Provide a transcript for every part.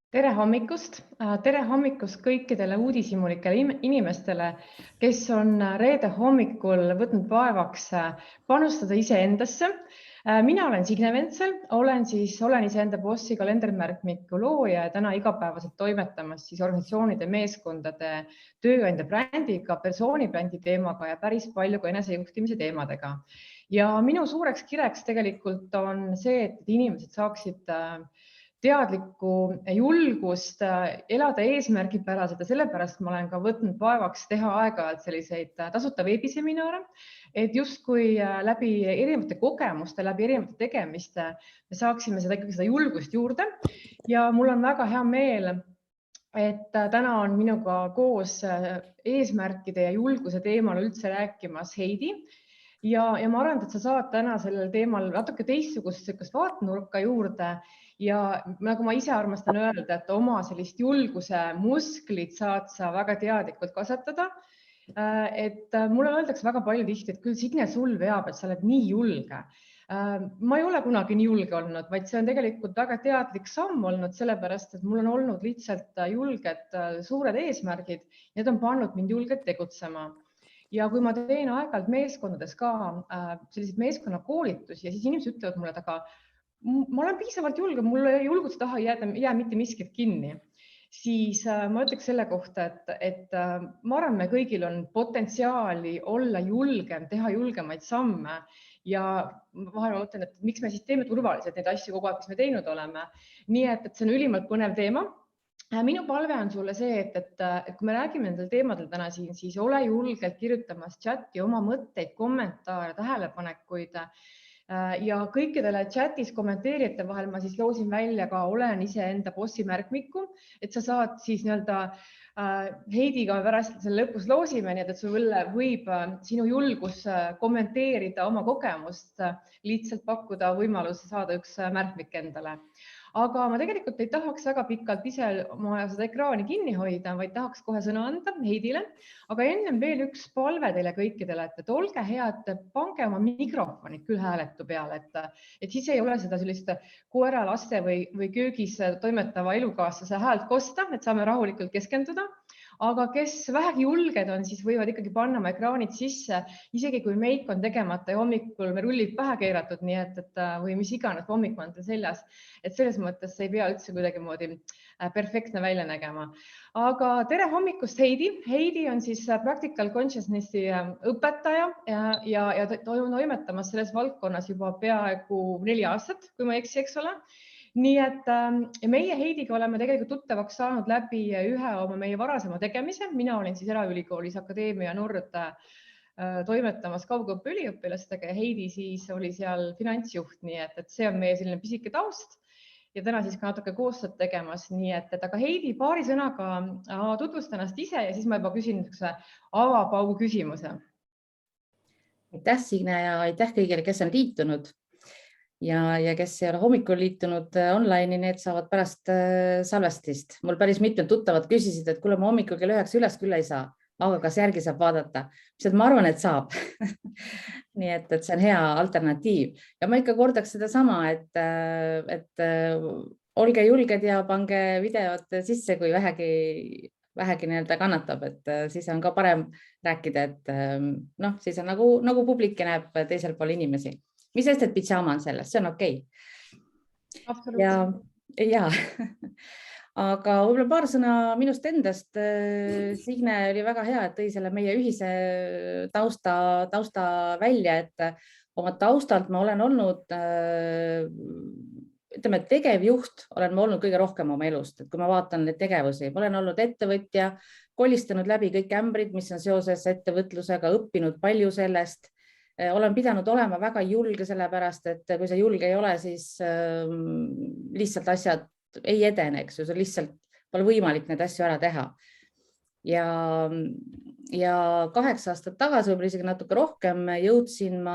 Tere hommikust! Tere hommikust kõikidele uudishimulikele inimestele, kes on reede hommikul võtnud vaevaks panustada iseendasse. Mina olen Signe Ventsel, olen iseenda bossi kalendermärkmiku looja ja täna igapäevaselt toimetamas organisatsioonide, meeskondade, tööandja brändiga, persoonibrändi teemaga ja päris palju ka enesejuhtimise teemadega. Ja minu suureks kireks tegelikult on see, et inimesed saaksid teadlikku julgust elada eesmärgipäraselt ja sellepärast ma olen ka võtnud vaevaks teha aeg-ajalt selliseid tasuta veebiseminare, et justkui läbi erinevate kogemuste, läbi erinevate tegemiste me saaksime seda julgust juurde. Ja mul on väga hea meel, et täna on minuga koos eesmärkide ja julguse teemal üldse rääkimas Heidi. Ja ma arvan, et sa saad täna sellel teemal natuke teistsugust vaatenurka juurde ja nagu ma ise armastan öelda, et oma sellist julguse musklit saad sa väga teadlikult kasvatada. Et mulle öeldakse väga palju tihti, et küll Signe sul veab, et sa oled nii julge. Ma ei ole kunagi nii julge olnud, vaid see on tegelikult väga teadlik samm olnud, sellepärast et mul on olnud lihtsalt julged suured eesmärgid, need on pannud mind julgelt tegutsema. Ja kui ma teen aeg-ajalt meeskondades ka selliseid meeskonnakoolitusi ja siis inimesed ütlevad mulle, et aga ma olen piisavalt julge, mul julguse taha ei jää mitte miskit kinni, siis ma ütleks selle kohta, et ma arvan, me kõigil on potentsiaali olla julgem, teha julgemaid samme ja vahel ma mõtlen, et miks me siis teeme turvaliselt neid asju kogu aeg, mis me teinud oleme. Nii et see on ülimalt põnev teema. Minu palve on sulle see, et kui me räägime nendel teemadel täna siin, siis ole julgelt kirjutamas chati oma mõtteid, kommentaare, tähelepanekuid ja kõikidele chatis kommenteerijate vahel ma siis loosin välja ka olen iseenda bossi märkmiku, et sa saad siis Heidiga pärast selle lõpus loosime, nii et sul võib sinu julgus kommenteerida oma kogemust, lihtsalt pakkuda võimaluse saada üks märkmik endale. Aga ma tegelikult ei tahaks väga pikalt ise oma seda ekraani kinni hoida, vaid tahaks kohe sõna anda Heidile. Aga ennem veel üks palve teile kõikidele, et olge head, pange oma mikrofonid küll hääletu peale, et siis ei ole seda sellist koera, laste või köögis toimetava elukaaslase häält kosta, et saame rahulikult keskenduda. Aga kes vähegi julged on, siis võivad ikkagi panna oma ekraanid sisse, isegi kui meik on tegemata ja hommikul me rullid pähe keeratud, nii et või mis iganes hommik on seljas. Et selles mõttes ei pea üldse kuidagimoodi perfektne välja nägema. Aga tere hommikust, Heidi. Heidi on siis Practical Consciousnessi õpetaja ja toimetamas selles valdkonnas juba peaaegu 4 aastat, kui ma ei eksi, eks ole. Nii et meie Heidiga oleme tegelikult tuttavaks saanud läbi ühe oma meie varasema tegemise. Mina olin siis Eraülikoolis Akadeemia Nord toimetamas kaugõppe üliõpilastega ja Heidi siis oli seal finantsjuht, nii et see on meie selline pisike taust ja täna siis ka natuke koostööd tegemas. Nii et aga Heidi paari sõnaga tutvust ennast ise ja siis ma juba küsin avapaugu küsimuse. Aitäh, Signe, ja aitäh kõigile, kes on liitunud. Ja kes ei ole hommikul liitunud online'i, need saavad pärast salvestist. Mul päris mitmed tuttavad küsisid, et kuule, ma hommikul kell 9 üles küll ei saa, aga kas järgi saab vaadata? Ma arvan, et saab. Nii et see on hea alternatiiv. Ja ma ikka kordaks seda sama, et olge julged ja pange videod sisse, kui vähegi kannatab, et siis on ka parem rääkida, et siis on nagu publik näeb teisel pool inimesi. Mis sest, et pidžaama on sellest, see on okei. Ja, aga võib-olla paar sõna minust endast. Signe oli väga hea, et tõi selle meie ühise tausta välja, et oma taustalt ma olen olnud, ütleme, tegevjuht olen ma olnud kõige rohkem oma elust, et kui ma vaatan neid tegevusi, ma olen olnud ettevõtja, kolistanud läbi kõik ämbrid, mis on seoses ettevõtlusega, õppinud palju sellest. Olen pidanud olema väga julge sellepärast, et kui sa julge ei ole, siis lihtsalt asjad ei edene, eks ju, see lihtsalt pole võimalik neid asju ära teha. Ja 8 aastat tagasi, võib-olla isegi natuke rohkem, jõudsin ma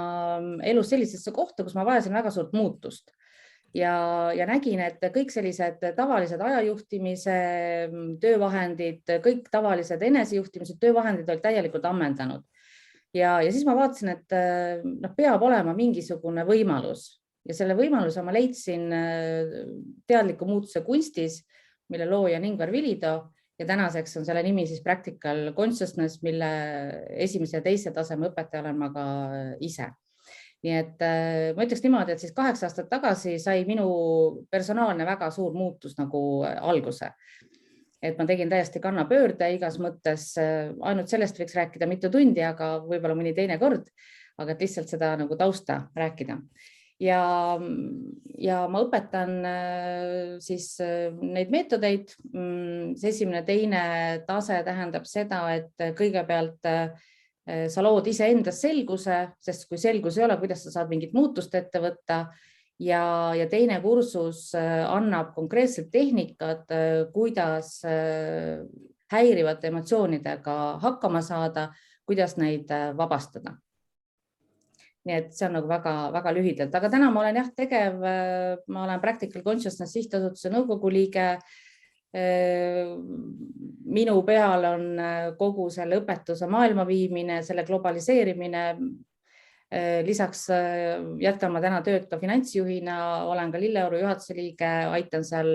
elus sellisesse kohta, kus ma vajasin väga suurt muutust. Ja nägin, et kõik sellised tavalised ajajuhtimise töövahendid, kõik tavalised enesejuhtimise töövahendid olid täielikult ammendanud. Ja siis ma vaatasin, et peab olema mingisugune võimalus ja selle võimaluse ma leidsin teadliku muutuse kunstis, mille looja on Ingvar Vilido ja tänaseks on selle nimi siis Practical Consciousness, mille esimese ja teise taseme õpetaja olen ma ka ise. Nii et ma ütleks niimoodi, et siis 8 aastat tagasi sai minu personaalne väga suur muutus nagu alguse. Et ma tegin täiesti kannapöörde igas mõttes, ainult sellest võiks rääkida mitu tundi, aga võib-olla mõni teine kord, aga et lihtsalt seda nagu tausta rääkida. Ja ma õpetan siis neid meetodeid. See esimene, teine tase tähendab seda, et kõigepealt sa lood iseendas selguse, sest kui selgus ei ole, kuidas sa saad mingit muutust ette võtta ja teine kursus annab konkreetselt tehnikat, kuidas häirivate emotsioonidega hakkama saada, kuidas neid vabastada. Nii et see on nagu väga lühidalt, aga täna ma olen tegev, ma olen Practical Consciousness sihtasutuse nõukogu liige. Minu peal on kogu selle õpetuse maailma viimine, selle globaliseerimine. Lisaks jätkan ma täna tööd ka finantsjuhina, olen ka Lilleoru juhatuse liige, aitan seal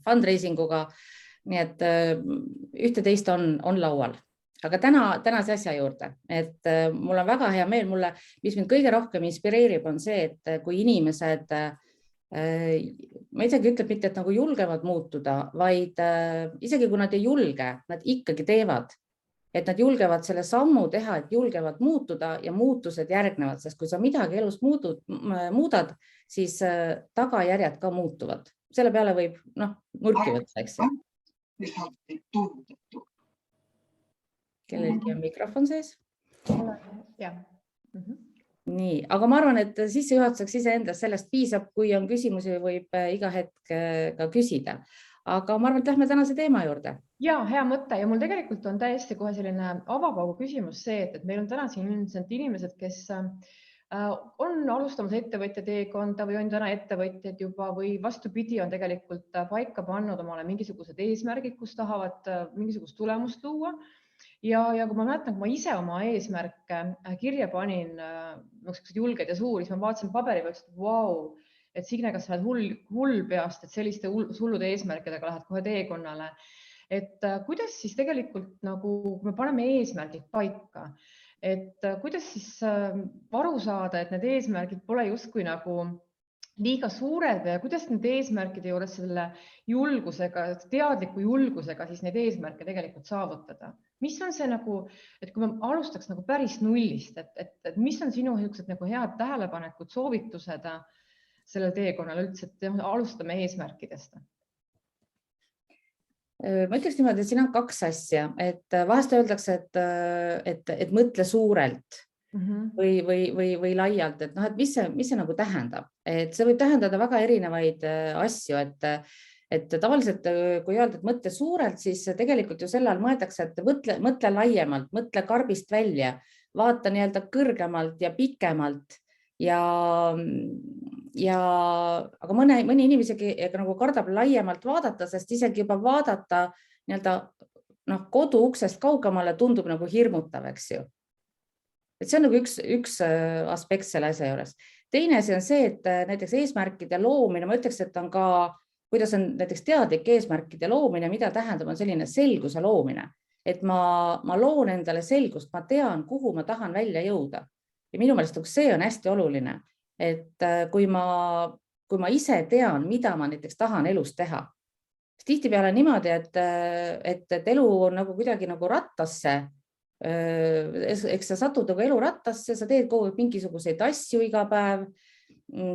fundraisinguga. Nii et ühte-teist on laual. Aga tänase asja juurde, et mul on väga hea meel, mis mind kõige rohkem inspireerib, on see, et kui inimesed, ma isegi ütleb mitte, et nagu julgevad muutuda, vaid isegi kui nad ei julge, nad ikkagi teevad, et nad julgevad selle sammu teha, et julgevad muutuda ja muutused järgnevad, sest kui sa midagi elus muudad, siis tagajärjed ka muutuvad. Selle peale võib nurki võtta, eks ju. Kellelgi on mikrofon sees? Jah. Nii, aga ma arvan, et sissejuhatuseks iseendas sellest piisab, kui on küsimusi, võib iga hetk ka küsida. Aga ma arvan, et lähme tänase teema juurde. Ja, hea mõte ja mul tegelikult on täiesti kohe selline avapaugu küsimus see, et meil on täna siin inimesed, kes on alustamas ettevõtja teekonda või on täna ettevõtjad juba või vastupidi on tegelikult paika pannud omale mingisugused eesmärgid, kus tahavad mingisugust tulemust luua. Ja kui ma mäletan, kui ma ise oma eesmärke kirja panin, julged ja suuri, siis ma vaatasin paberi pealt, et vau, et Signe, kas sa oled hull peast, et selliste hullude eesmärkidega lähed kohe teekonnale. Et kuidas siis tegelikult, kui me paneme eesmärgid paika, et kuidas siis aru saada, et need eesmärgid pole justkui liiga suured ja kuidas need eesmärkide juures selle julgusega, teadliku julgusega siis neid eesmärke tegelikult saavutada? Mis on see et kui me alustaks päris nullist, et mis on sinu head tähelepanekud, soovitused sellel teekonnal üldse, et alustame eesmärkidest? Ma ütleks niimoodi, et siin on 2 asja, et vahest öeldakse, et mõtle suurelt või laialt, et mis see tähendab, et see võib tähendada väga erinevaid asju, et tavaliselt kui öelda, et mõtle suurelt, siis tegelikult ju selle all mõeldakse, et mõtle laiemalt, mõtle karbist välja, vaata kõrgemalt ja pikemalt aga mõni inimesegi kardab laiemalt vaadata, sest isegi juba vaadata kodu uksest kaugemale tundub hirmutav, eks ju. Et see on üks aspekt selle asja juures. Teine asi on see, et näiteks eesmärkide loomine, ma ütleks, et on ka, kuidas on näiteks teadlik eesmärkide loomine, mida tähendab, on selline selguse loomine, et ma loon endale selgust, ma tean, kuhu ma tahan välja jõuda. Ja minu meelest see on hästi oluline, et kui ma ise tean, mida ma näiteks tahan elus teha, siis tihtipeale niimoodi, et elu on kuidagi rattasse, eks sa satud elurattasse, sa teed kogu mingisuguseid asju iga päev,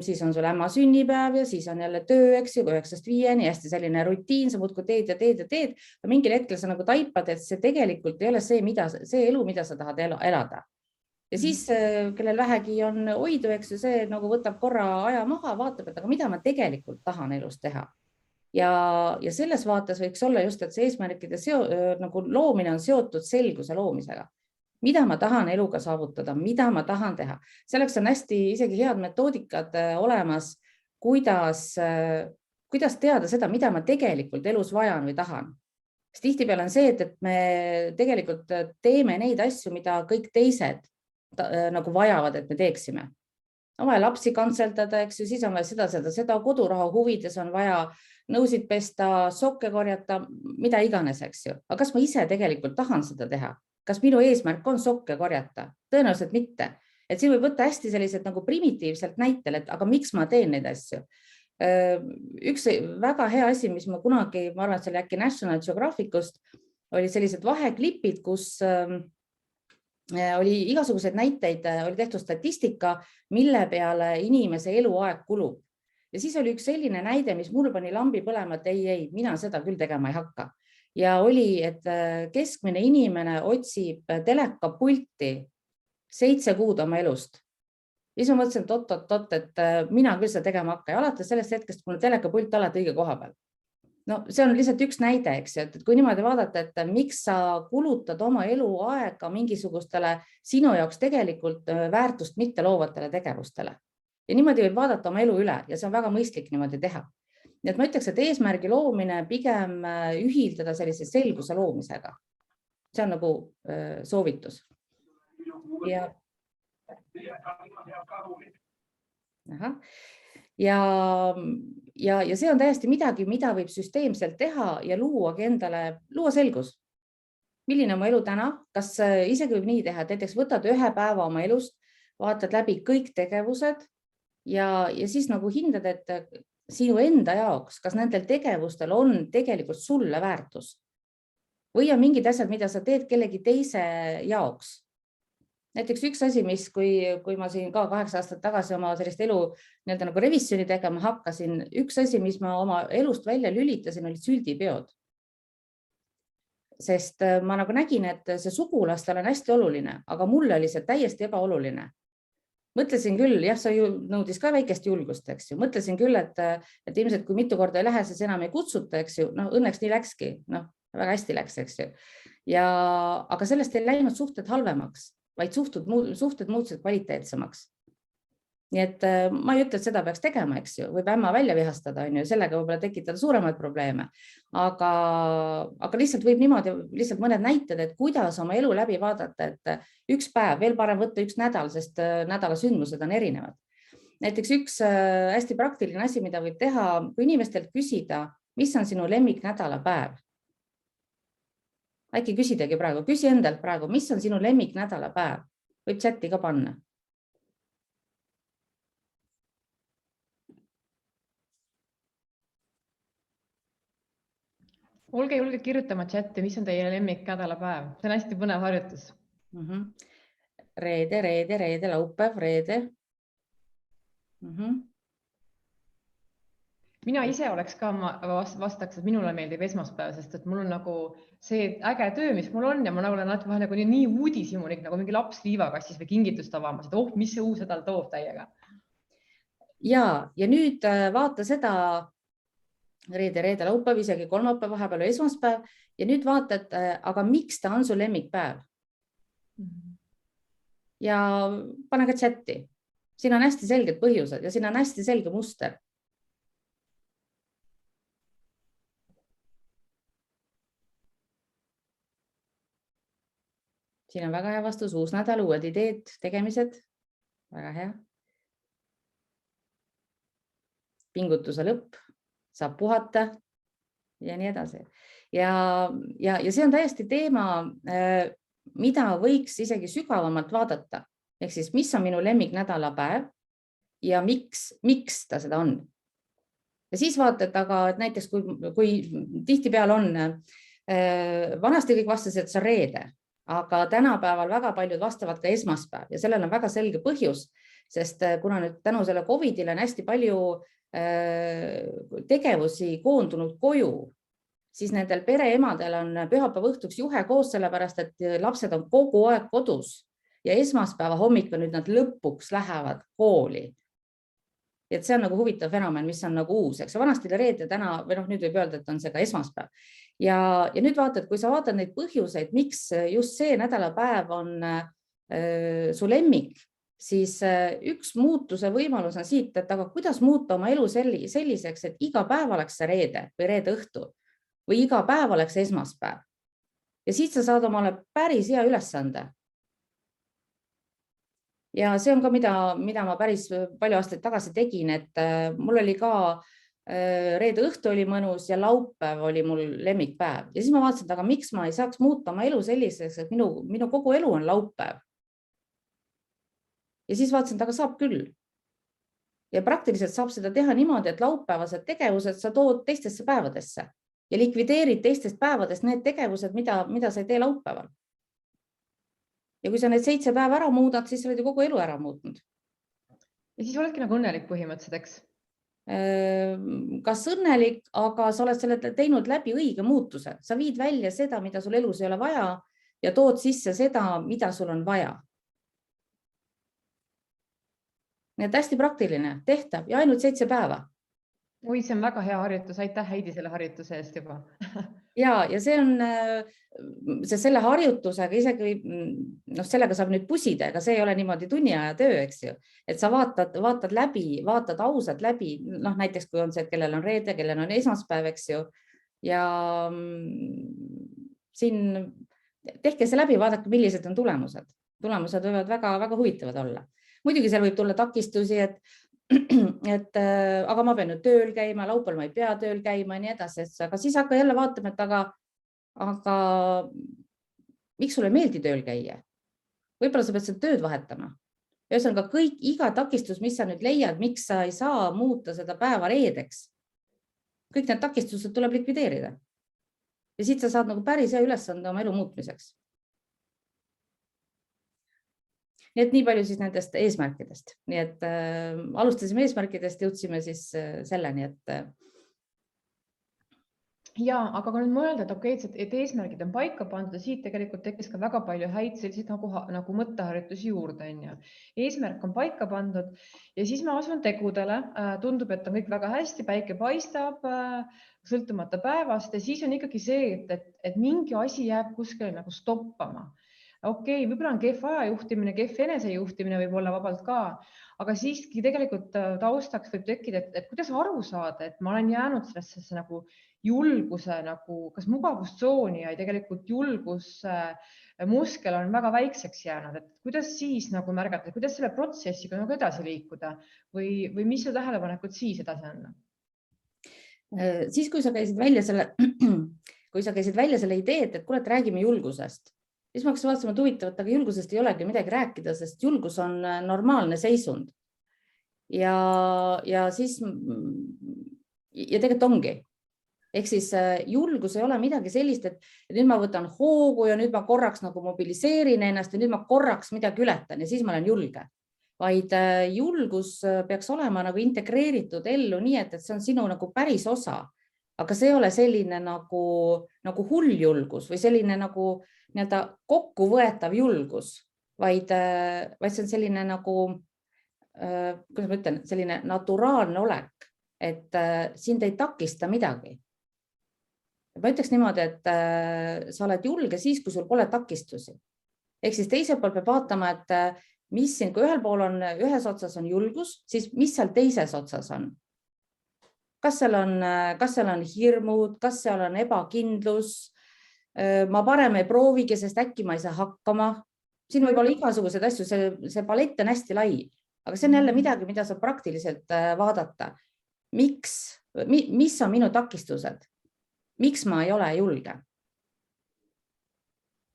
siis on sul ämma sünnipäev ja siis on jälle töö, eks ju, 9–5, hästi selline rutiin, sa muudkui teed ja teed ja teed, ja mingil hetkel sa taipad, et see tegelikult ei ole see elu, mida sa tahad elada. Ja siis, kellel vähegi on oidu, eks ju, see võtab korra aja maha, vaatab, et aga mida ma tegelikult tahan elus teha. Ja selles vaates võiks olla just, et see eesmärkide loomine on seotud selguse loomisega. Mida ma tahan eluga saavutada, mida ma tahan teha. Selleks on hästi isegi head metoodikad olemas, kuidas teada seda, mida ma tegelikult elus vajan või tahan. Tihtipeale on see, et me tegelikult teeme neid asju, mida kõik teised vajavad, et me teeksime. on vaja lapsi kantseldada, eks ju, siis on vaja seda, kodurahu huvides on vaja nõusid pesta, sokke korjata, mida iganes, eks ju. Aga kas ma ise tegelikult tahan seda teha? Kas minu eesmärk on sokke korjata? Tõenäoliselt mitte. Et siin võib võtta hästi sellised nagu primitiivselt näitel, et aga miks ma teen neid asju? Üks väga hea asi, mis ma kunagi, ma arvan, et see oli äkki National Geographicust, oli sellised vaheklipid, kus oli igasuguseid näiteid, oli tehtud statistika, mille peale inimese eluaeg kulub. Ja siis oli üks selline näide, mis mul pani lambi põlema, et ei, mina seda küll tegema ei hakka. Ja oli, et keskmine inimene otsib telekapulti 7 kuud oma elust. Ja siis ma mõtlesin, et et mina küll seda tegema hakka ja alates sellest hetkest, mul telekapult alati õige koha peal. No see on lihtsalt üks näide, eks ju, et kui niimoodi vaadata, et miks sa kulutad oma eluaega mingisugustele sinu jaoks tegelikult väärtust mitte loovatele tegevustele. Ja niimoodi võib vaadata oma elu üle ja see on väga mõistlik niimoodi teha. Nii et ma ütleks, et eesmärgi loomine pigem ühildada sellise selguse loomisega. See on nagu soovitus. Ja see on täiesti midagi, mida võib süsteemselt teha ja luuagi endale, luua selgus. Milline on mu elu täna? Kas isegi võib nii teha, et näiteks võtad 1 päeva oma elust, vaatad läbi kõik tegevused ja siis nagu hindad, et sinu enda jaoks, kas nendel tegevustel on tegelikult sulle väärtus või on mingid asjad, mida sa teed kellegi teise jaoks. Näiteks üks asi, mis kui ma siin ka 8 aastat tagasi oma sellist elu nagu revisjoni tegema hakkasin, üks asi, mis ma oma elust välja lülitasin, olid süldipeod. Sest ma nagu nägin, et see sugulastel on hästi oluline, aga mulle oli see täiesti ebaoluline. Mõtlesin küll, jah, see nõudis ka väikest julgust, eks ju. Mõtlesin küll, et ilmselt kui mitu korda ei lähe, siis enam ei kutsuta, eks ju. No õnneks nii läkski, väga hästi läks, eks ju. Aga sellest ei läinud suhted halvemaks, vaid suhted muutusid kvaliteetsemaks. Nii et ma ei ütle, et seda peaks tegema, eks ju, võib ämma välja vihastada, sellega võib-olla tekitada suuremaid probleeme, aga lihtsalt võib niimoodi, lihtsalt mõned näited, et kuidas oma elu läbi vaadata, et üks päev, veel parem võtta üks nädal, sest nädala sündmused on erinevad. Näiteks üks hästi praktiline asi, mida võib teha, kui inimestelt küsida, mis on sinu lemmiknädalapäev. Äkki küsidagi praegu, küsi endalt praegu, mis on sinu lemmiknädalapäev, võib chati ka panna. Olge julge kirjutama chatti, mis on teie lemmiknädalapäev. See on hästi põnev harjutus. Reede, laupäev, reede. Mina ise oleks ka vastaks, et minule meeldib esmaspäev, sest et mul on nagu see äge töö, mis mul on ja ma olen nagu nii uudishimulik, nagu mingi laps liivakastis või kingitust avamas, et mis see uus nädal toob täiega. Ja nüüd vaata seda reede, laupäev, isegi kolmapäev, vahepeal esmaspäev ja nüüd vaata, et aga miks ta on su lemmikpäev? Ja pane ka chatti. Siin on hästi selged põhjused ja siin on hästi selge muster. Siin on väga hea vastus, uus nädal, uued ideed, tegemised. Väga hea. Pingutuse lõpp. Saab puhata ja nii edasi. Ja see on täiesti teema, mida võiks isegi sügavamalt vaadata. Ehk siis, mis on minu lemmiknädalapäev ja miks ta seda on. Ja siis vaatad, aga näiteks kui tihtipeal on, vanasti kõik vastasid, et see on reede, aga tänapäeval väga paljud vastavad ka esmaspäev ja sellel on väga selge põhjus, sest kuna nüüd tänu selle COVID-ile on hästi palju tegevusi koondunud koju, siis nendel pereemadel on pühapäeva õhtuks juhe koos, sellepärast et lapsed on kogu aeg kodus ja esmaspäeva hommikul nüüd nad lõpuks lähevad kooli. Et see on nagu huvitav fenomen, mis on nagu uus, eks vanasti reede täna, või nüüd võib öelda, et on see ka esmaspäev. Ja nüüd vaatad, kui sa vaatad neid põhjuseid, miks just see nädalapäev on su lemmik, siis üks muutuse võimalus on siit, et aga kuidas muuta oma elu selliseks, et iga päev oleks see reede või reede õhtu või iga päev oleks esmaspäev. Ja siit sa saad omale päris hea ülesande. ja see on ka, mida ma päris palju aastaid tagasi tegin, et mul oli ka reede õhtu oli mõnus ja laupäev oli mul lemmikpäev ja siis ma vaatasin, et aga miks ma ei saaks muuta oma elu selliseks, et minu kogu elu on laupäev. Ja siis vaatasin, et aga saab küll. Ja praktiliselt saab seda teha niimoodi, et laupäevased tegevused sa tood teistesse päevadesse ja likvideerid teistest päevadest need tegevused, mida sa ei tee laupäeval. Ja kui sa need 7 päeva ära muudad, siis sa oled ju kogu elu ära muutnud. Ja siis oledki nagu õnnelik põhimõtteliselt, eks? Kas õnnelik, aga sa oled selle teinud läbi õige muutuse. Sa viid välja seda, mida sul elus ei ole vaja ja tood sisse seda, mida sul on vaja. Nii et hästi praktiline, tehtav ja ainult 7 päeva. Oi, see on väga hea harjutus. Aitäh, Heidi, selle harjutuse eest juba. Ja see on selle harjutusega isegi, sellega saab nüüd pusida, ega see ei ole niimoodi tunniaja töö, eks ju, et sa vaatad läbi, vaatad ausalt läbi, näiteks kui on see, et kellel on reede, kellel on esmaspäev, eks ju, ja siin tehke see läbi, vaadake, millised on tulemused. Tulemused võivad väga huvitavad olla. Muidugi seal võib tulla takistusi, et aga ma pean nüüd tööl käima, laupäeval ma ei pea tööl käima ja nii edasi, aga siis hakka jälle vaatama, et aga miks sulle ei meeldi tööl käia? Võib-olla sa pead seda tööd vahetama. Ühesõnaga iga takistus, mis sa nüüd leiad, miks sa ei saa muuta seda päeva reedeks, kõik need takistused tuleb likvideerida. Ja siit sa saad nagu päris hea ülesande oma elu muutmiseks. Nii et nii palju siis nendest eesmärkidest. Nii et alustasime eesmärkidest, jõudsime siis selleni, et ja, aga kui nüüd mõelda, et okei, et eesmärgid on paika pandud ja siit tegelikult tekkis ka väga palju häid selliseid nagu mõtteharjutusi juurde, on ju. Eesmärk on paika pandud ja siis ma asun tegudele, tundub, et on kõik väga hästi, päike paistab, sõltumata päevast ja siis on ikkagi see, et mingi asi jääb kuskile nagu stoppama. Okei, võib-olla on kehv ajajuhtimine, kehv enesejuhtimine võib olla vabalt ka, aga siiski tegelikult taustaks võib tekkida, et kuidas aru saada, et ma olen jäänud sellesse nagu julguse nagu kas mugavustsooni ja tegelikult julgusmuskel on väga väikseks jäänud, et kuidas siis nagu märgata, kuidas selle protsessiga nagu edasi liikuda või mis su tähelepanekud siis edasi on? Siis, kui sa käisid välja selle ideed, et kuule, et räägime julgusest, siis ma hakkasin vaatama, et huvitavat, aga julgusest ei olegi midagi rääkida, sest julgus on normaalne seisund. Ja tegelikult ongi. Ehk siis julgus ei ole midagi sellist, et nüüd ma võtan hoogu ja nüüd ma korraks nagu mobiliseerin ennast ja nüüd ma korraks midagi ületan ja siis ma olen julge. Vaid julgus peaks olema nagu integreeritud ellu nii, et see on sinu nagu päris osa. Aga see ei ole selline nagu hull julgus või selline nagu kokkuvõetav julgus, vaid see on selline nagu, kuidas ma ütlen, selline naturaalne olek, et sind ei takista midagi. Ma ütleks niimoodi, et sa oled julge siis, kui sul pole takistusi. Ehk siis teiselt poolt peab vaatama, et mis siin, kui ühes otsas on julgus, siis mis seal teises otsas on? Kas seal on hirmud, kas seal on ebakindlus? Ma parem ei proovigi, sest äkki ma ei saa hakkama. Siin võib olla igasugused asju, see palett on hästi lai, aga see on jälle midagi, mida saab praktiliselt vaadata. Mis on minu takistused? Miks ma ei ole julge?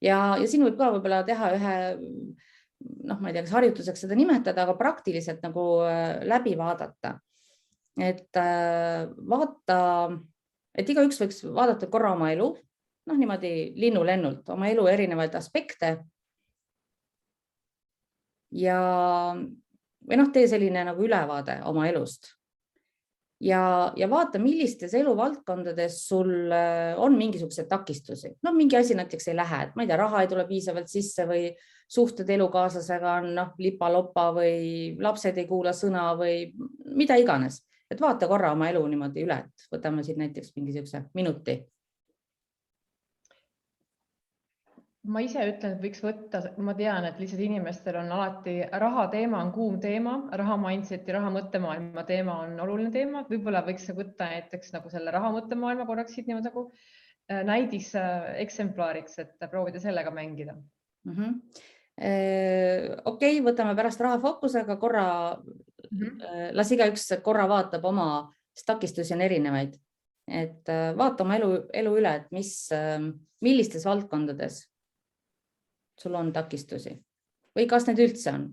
Ja siin võib ka võib-olla teha ühe, ma ei tea, kas harjutuseks seda nimetada, aga praktiliselt nagu läbi vaadata. Et vaata, et igaüks võiks vaadata korra oma elu, niimoodi linnulennult, oma elu erinevaid aspekte ja või tee selline nagu ülevaade oma elust ja vaata, millistes eluvaldkondades sul on mingisugused takistusi. Mingi asi näiteks ei lähe, et ma ei tea, raha ei tule piisavalt sisse või suhted elukaaslasega on lipa-lopa või lapsed ei kuula sõna või mida iganes. Et vaata korra oma elu niimoodi üle, et võtame siin näiteks mingisuguse minuti. Ma ise ütlen, et võiks võtta, ma tean, et lihtsalt inimestel on alati raha teema on kuum teema, raha mindset ja raha mõttemaailma teema on oluline teema. Võib-olla võiks võtta näiteks nagu selle raha mõttemaailma korraks siit niimoodi nagu näidis eksemplaariks, et proovida sellega mängida. Okei, võtame pärast raha fookusega korra, las igaüks korra vaatab oma, sest takistusi on erinevaid. Et vaata oma elu üle, et millistes valdkondades sul on takistusi või kas need üldse on.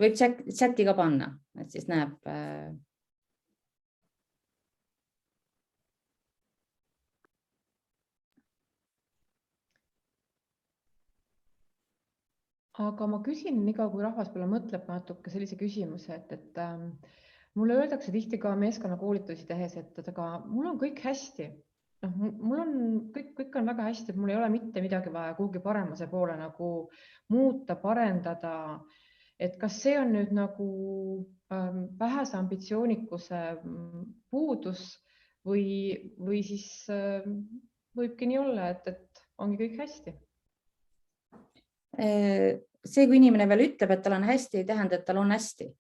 Võib chati ka panna, et siis näeb. Aga ma küsin niikaua, kui rahvas peale mõtleb natuke sellise küsimuse, et mulle öeldakse tihti ka meeskonnakoolitusi tehes, et aga mul on kõik hästi. Mul on kõik on väga hästi, et mul ei ole mitte midagi vaja kuhugi paremuse poole nagu muuta, parendada. Et kas see on nüüd nagu vähese ambitsioonikuse puudus või siis võibki nii olla, et ongi kõik hästi? See, kui inimene veel ütleb, et tal on hästi, ei tähenda, et tal on hästi.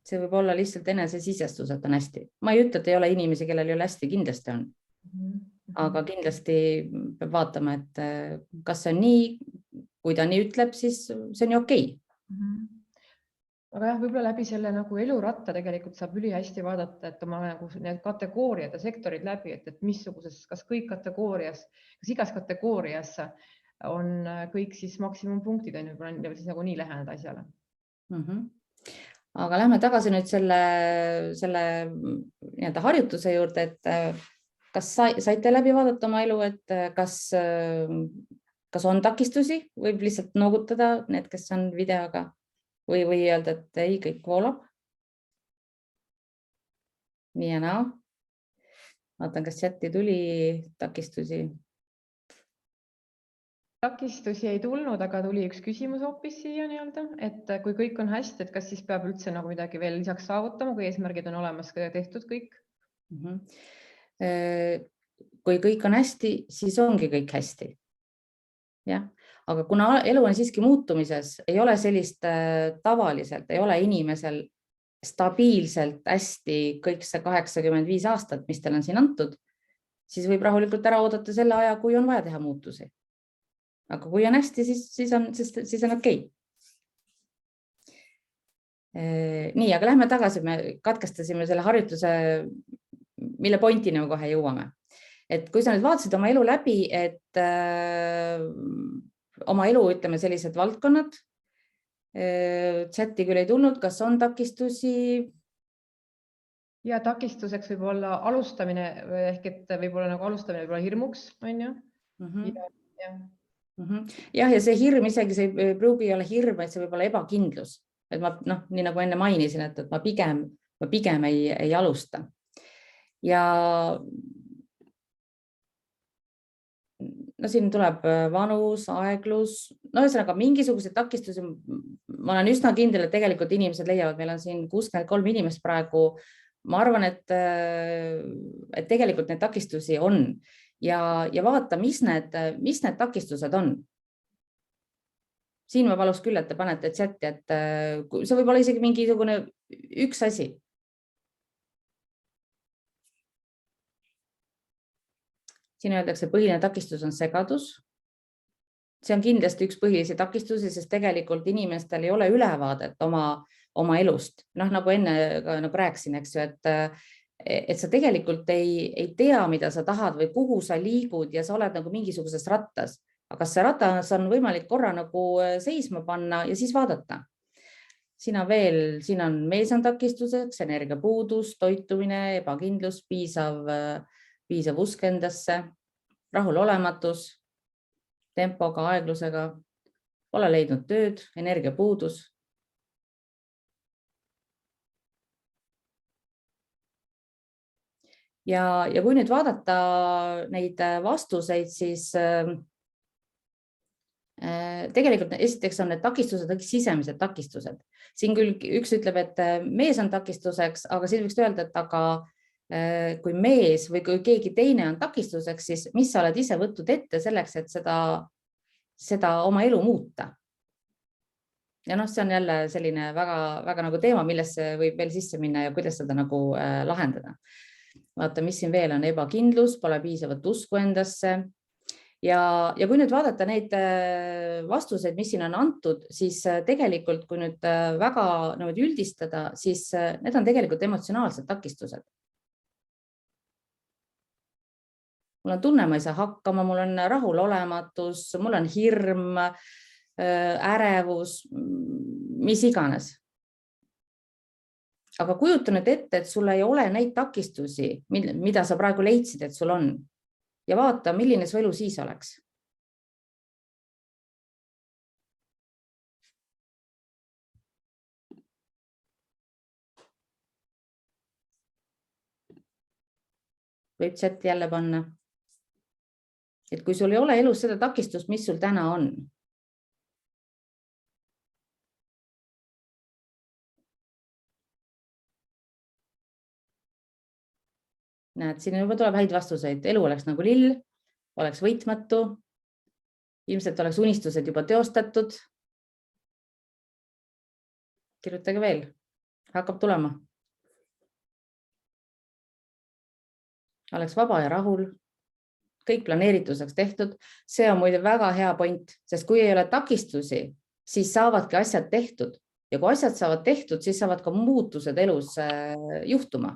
See võib olla lihtsalt enesesisestus, et on hästi. Ma ei ütle, et ei ole inimesi, kellel ei ole hästi, kindlasti on. Aga kindlasti peab vaatama, et kas see on nii, kui ta nii ütleb, siis see on ju okei. Aga jah, võib-olla läbi selle nagu eluratta tegelikult saab üli hästi vaadata, et oma nagu need kategooriad ja sektorid läbi, et missuguses, kas kõik kategoorias, kas igas kategoorias on kõik siis maksimumpunktid, on siis nagu nii läheneda asjale. Aga lähme tagasi nüüd selle nii-öelda harjutuse juurde, et kas saite läbi vaadata oma elu, et kas on takistusi, võib lihtsalt noogutada need, kes on videoga või öelda, et ei, kõik voolab. Nii ja naa. Vaatan, kas chati tuli takistusi. Takistusi ei tulnud, aga tuli üks küsimus hoopis siia nii-öelda, et kui kõik on hästi, et kas siis peab üldse nagu midagi veel lisaks saavutama, kui eesmärgid on olemas tehtud kõik? Kui kõik on hästi, siis ongi kõik hästi. Jah, aga kuna elu on siiski muutumises, ei ole sellist tavaliselt, ei ole inimesel stabiilselt hästi kõik see 85 aastat, mis teil on siin antud, siis võib rahulikult ära oodata selle aja, kui on vaja teha muutusi. Aga kui on hästi, siis on okei. Nii, aga lähme tagasi, me katkestasime selle harjutuse, mille pointini me kohe jõuame. Et kui sa nüüd vaatasid oma elu läbi, et oma elu, ütleme sellised valdkonnad, chati küll ei tulnud, kas on takistusi? Ja takistuseks võib olla alustamine, ehk et võib olla nagu alustamine võib olla hirmuks, on ju? Jah, ja see hirm isegi, see ei pruugi olla hirm, vaid see võib olla ebakindlus. Et ma, nii nagu enne mainisin, et ma pigem ei alusta. Ja siin tuleb vanus, aeglus, ühesõnaga mingisugused takistusi. Ma olen üsna kindel, et tegelikult inimesed leiavad, meil on siin 63 inimest praegu. Ma arvan, et tegelikult need takistusi on ja vaata, mis need takistused on. Siin ma paluks küll, et te panete chati, et see võib olla isegi mingisugune üks asi. Siin öeldakse, põhiline takistus on segadus. See on kindlasti üks põhilisi takistusi, sest tegelikult inimestel ei ole ülevaadet oma elust. Nagu enne nagu rääkisin, eks ju, et sa tegelikult ei tea, mida sa tahad või kuhu sa liigud ja sa oled nagu mingisuguses rattas. Aga kas see ratas on võimalik korra nagu seisma panna ja siis vaadata? Siin on mees on takistuseks, energiapuudus, toitumine, ebakindlus, piisav usk endasse, rahulolematus, tempoga, aeglusega, pole leidnud tööd, energiapuudus. Ja kui nüüd vaadata neid vastuseid, siis tegelikult esiteks on need takistused, sisemised takistused. Siin küll üks ütleb, et mees on takistuseks, aga siin võiks öelda, et aga kui mees või kui keegi teine on takistuseks, siis mis sa oled ise võtnud ette selleks, et seda oma elu muuta? Ja see on jälle selline väga nagu teema, millesse võib veel sisse minna ja kuidas seda nagu lahendada. vaata, mis siin veel on, ebakindlus, pole piisavat usku endasse. Ja kui nüüd vaadata neid vastuseid, mis siin on antud, siis tegelikult, kui nüüd väga üldistada, siis need on tegelikult emotsionaalsed takistused. Mul on tunne, ma ei saa hakkama, mul on rahulolematus, mul on hirm, ärevus, mis iganes. Aga kujuta nüüd ette, et sul ei ole neid takistusi, mida sa praegu leidsid, et sul on. Ja vaata, milline su elu siis oleks. Võib chati jälle panna. Et kui sul ei ole elus seda takistust, mis sul täna on. Näed, siin juba tuleb häid vastuseid. Elu oleks nagu lill, oleks võitmatu. Ilmselt oleks unistused juba teostatud. Kirjutage veel. Hakkab tulema. Oleks vaba ja rahul. Kõik planeerituseks tehtud. See on muide väga hea point, sest kui ei ole takistusi, siis saavadki asjad tehtud. Ja kui asjad saavad tehtud, siis saavad ka muutused elus juhtuma.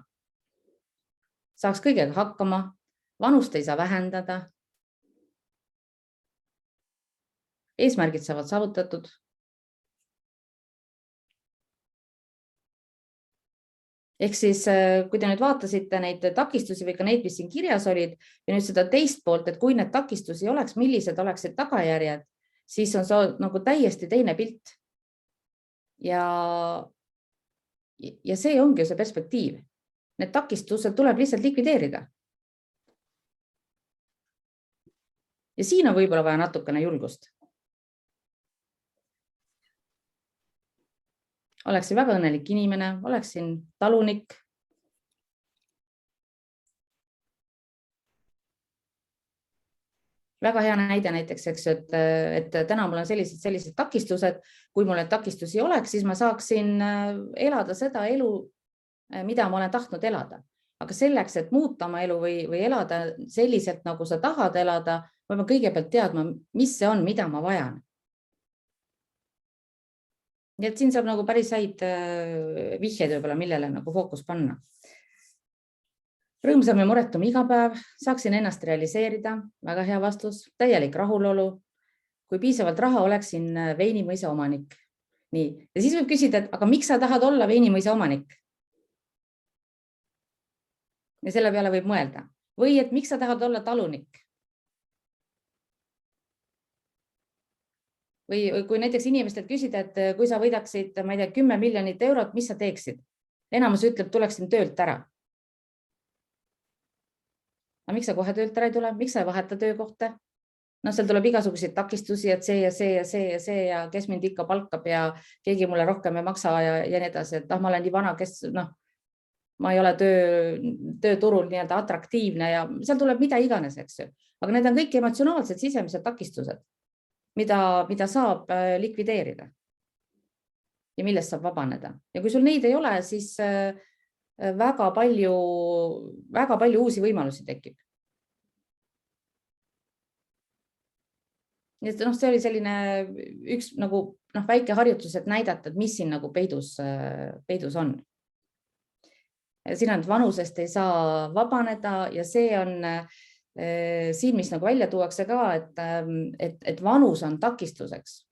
Saaks kõigega hakkama, vanust ei saa vähendada. Eesmärgid saavad saavutatud. Ehk siis, kui te nüüd vaatasite neid takistusi või ka neid, mis siin kirjas olid, ja nüüd seda teist poolt, et kui need takistusi oleks, millised oleksid tagajärjed, siis on see nagu täiesti teine pilt. Ja see ongi see perspektiiv. Need takistused tuleb lihtsalt likvideerida. Ja siin on võib-olla vaja natukene julgust. Oleksin väga õnnelik inimene, oleksin talunik. Väga hea näide näiteks, et täna mul on sellised takistused. Kui mul need takistusi oleks, siis ma saaksin elada seda elu, mida ma olen tahtnud elada. Aga selleks, et muuta oma elu või elada selliselt, nagu sa tahad elada, ma pean kõigepealt teadma, mis see on, mida ma vajan. Nii et siin saab nagu päris häid vihjeid võib-olla, millele nagu fookus panna. Rõõmsam ja muretum iga päev, saaksin ennast realiseerida, väga hea vastus, täielik rahulolu. Kui piisavalt raha, oleksin Veinimõisa omanik. Nii. Ja siis võib küsida, et aga miks sa tahad olla Veinimõisa omanik? Ja selle peale võib mõelda. Või et miks sa tahad olla talunik? Või kui näiteks inimestelt küsida, et kui sa võidaksid, ma ei tea, 10 miljonit eurot, mis sa teeksid? Enamus ütleb, tuleksin töölt ära. Aga miks sa kohe töölt ära ei tule? Miks sa ei vaheta töökohta? No seal tuleb igasuguseid takistusi, et see ja see ja see ja see ja kes mind ikka palkab ja keegi mulle rohkem ei maksa ja nii edasi, et ma olen nii vana, kes ma ei ole tööturul nii-öelda atraktiivne ja seal tuleb mida iganes, eks ju. Aga need on kõik emotsionaalsed sisemised takistused, mida saab likvideerida ja millest saab vabaneda. Ja kui sul neid ei ole, siis väga palju uusi võimalusi tekib. Nii et see oli selline üks väike harjutus, et näidata, et mis siin peidus on. Siin on, et vanusest ei saa vabaneda ja see on siin, mis välja tuuakse ka, et vanus on takistuseks.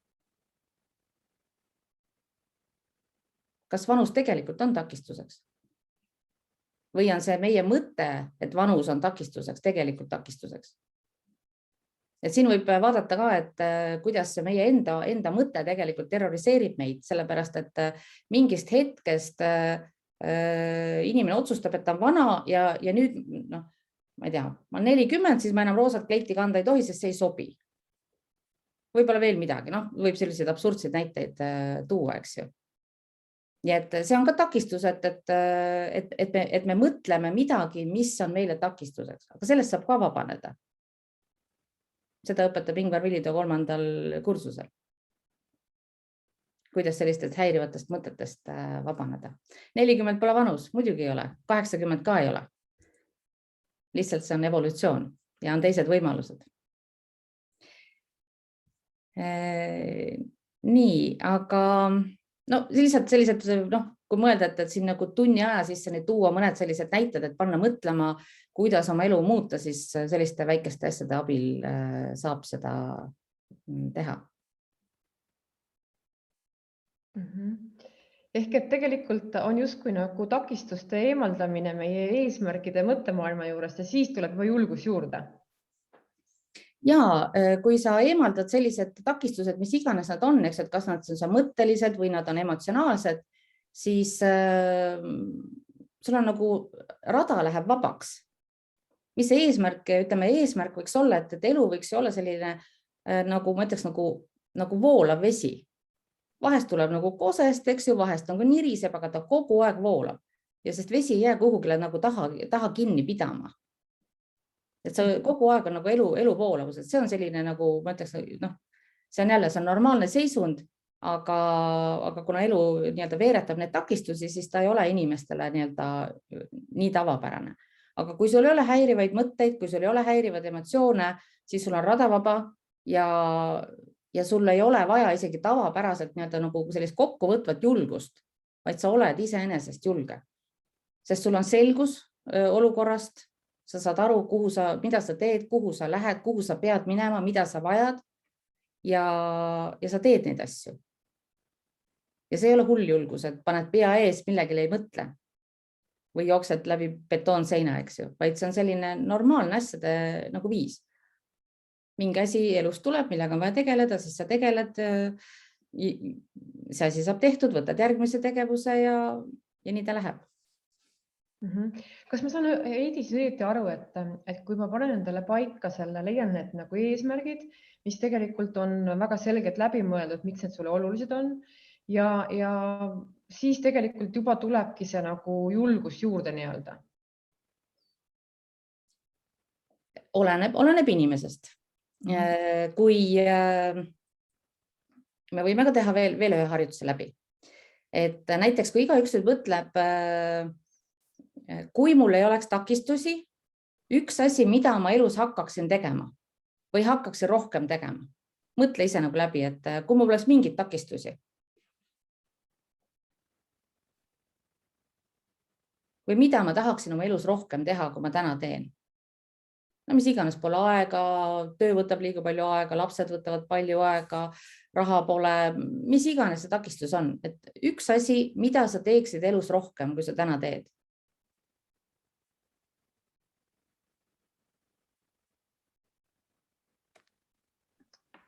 Kas vanus tegelikult on takistuseks? Või on see meie mõte, et vanus on takistuseks, tegelikult takistuseks? Et siin võib vaadata ka, et kuidas see meie enda mõte tegelikult terroriseerib meid, sellepärast, et mingist hetkest inimene otsustab, et ta on vana ja nüüd, ma ei tea, ma olen 40, siis ma enam roosat kleiti kanda ei tohi, sest see ei sobi. Võib-olla veel midagi, võib selliseid absurdseid näiteid tuua, eks ju. Nii et see on ka takistus, et me mõtleme midagi, mis on meile takistuseks, aga sellest saab ka vabaneda. Seda õpetab Ingvar Villido 3. kursusel. Kuidas sellistest häirivatest mõtetest vabaneda. 40 pole vanus, muidugi ei ole, 80 ka ei ole. lihtsalt see on evolutsioon ja on teised võimalused. Nii, aga no lihtsalt sellised, kui mõelda, et siin nagu tunni aja sisse nüüd tuua mõned sellised näited, et panna mõtlema, kuidas oma elu muuta, siis selliste väikeste asjade abil saab seda teha. Ehk et tegelikult on justkui nagu takistuste eemaldamine meie eesmärkide mõttemaailma juurest ja siis tuleb juba julgus juurde. Ja kui sa eemaldad sellised takistused, mis iganes nad on, eks, et kas nad on mõttelised või nad on emotsionaalsed, siis sul on nagu rada läheb vabaks. Mis see eesmärk, ütleme, eesmärk võiks olla, et elu võiks olla selline, nagu ma ütleks, nagu voolav vesi. Vahest tuleb nagu kosest, eks ju, vahest nagu niriseb, aga ta kogu aeg voolab. Ja sest vesi ei jää kuhugile nagu taha kinni pidama. Et see kogu aeg on nagu elu voolavus, et see on selline nagu, ma ütleks, see on jälle, see on normaalne seisund, aga kuna elu veeretab need takistusi, siis ta ei ole inimestele nii tavapärane. Aga kui sul ei ole häirivaid mõtteid, kui sul ei ole häirivaid emotsioone, siis sul on radavaba ja sul ei ole vaja isegi tavapäraselt nagu sellist kokkuvõtvat julgust, vaid sa oled iseenesest julge. Sest sul on selgus olukorrast, sa saad aru, mida sa teed, kuhu sa lähed, kuhu sa pead minema, mida sa vajad ja sa teed neid asju. Ja see ei ole hull julgus, et paned pea ees, millegile ei mõtle või jooksed läbi betoonseina, eks ju, vaid see on selline normaalne asjade nagu viis. Mingi asi elus tuleb, millega on vaja tegeleda, siis sa tegeled, see asi saab tehtud, võtad järgmise tegevuse ja nii ta läheb. Kas ma saan õieti aru, et kui ma panen endale paika selle, leian need nagu eesmärgid, mis tegelikult on väga selgelt läbi mõeldud, miks need sulle olulised on ja siis tegelikult juba tulebki see nagu julgus juurde nii-öelda? Oleneb inimesest. Kui me võime ka teha veel ühe harjutuse läbi. Et näiteks, kui igaüks mõtleb, kui mul ei oleks takistusi, üks asi, mida ma elus hakkaksin tegema või hakkaksin rohkem tegema. Mõtle ise nagu läbi, et kui mul oleks mingid takistusi. Või mida ma tahaksin oma elus rohkem teha, kui ma täna teen. No mis iganes pole aega, töö võtab liiga palju aega, lapsed võtavad palju aega, raha pole, mis iganes see takistus on. Et üks asi, mida sa teeksid elus rohkem, kui sa täna teed.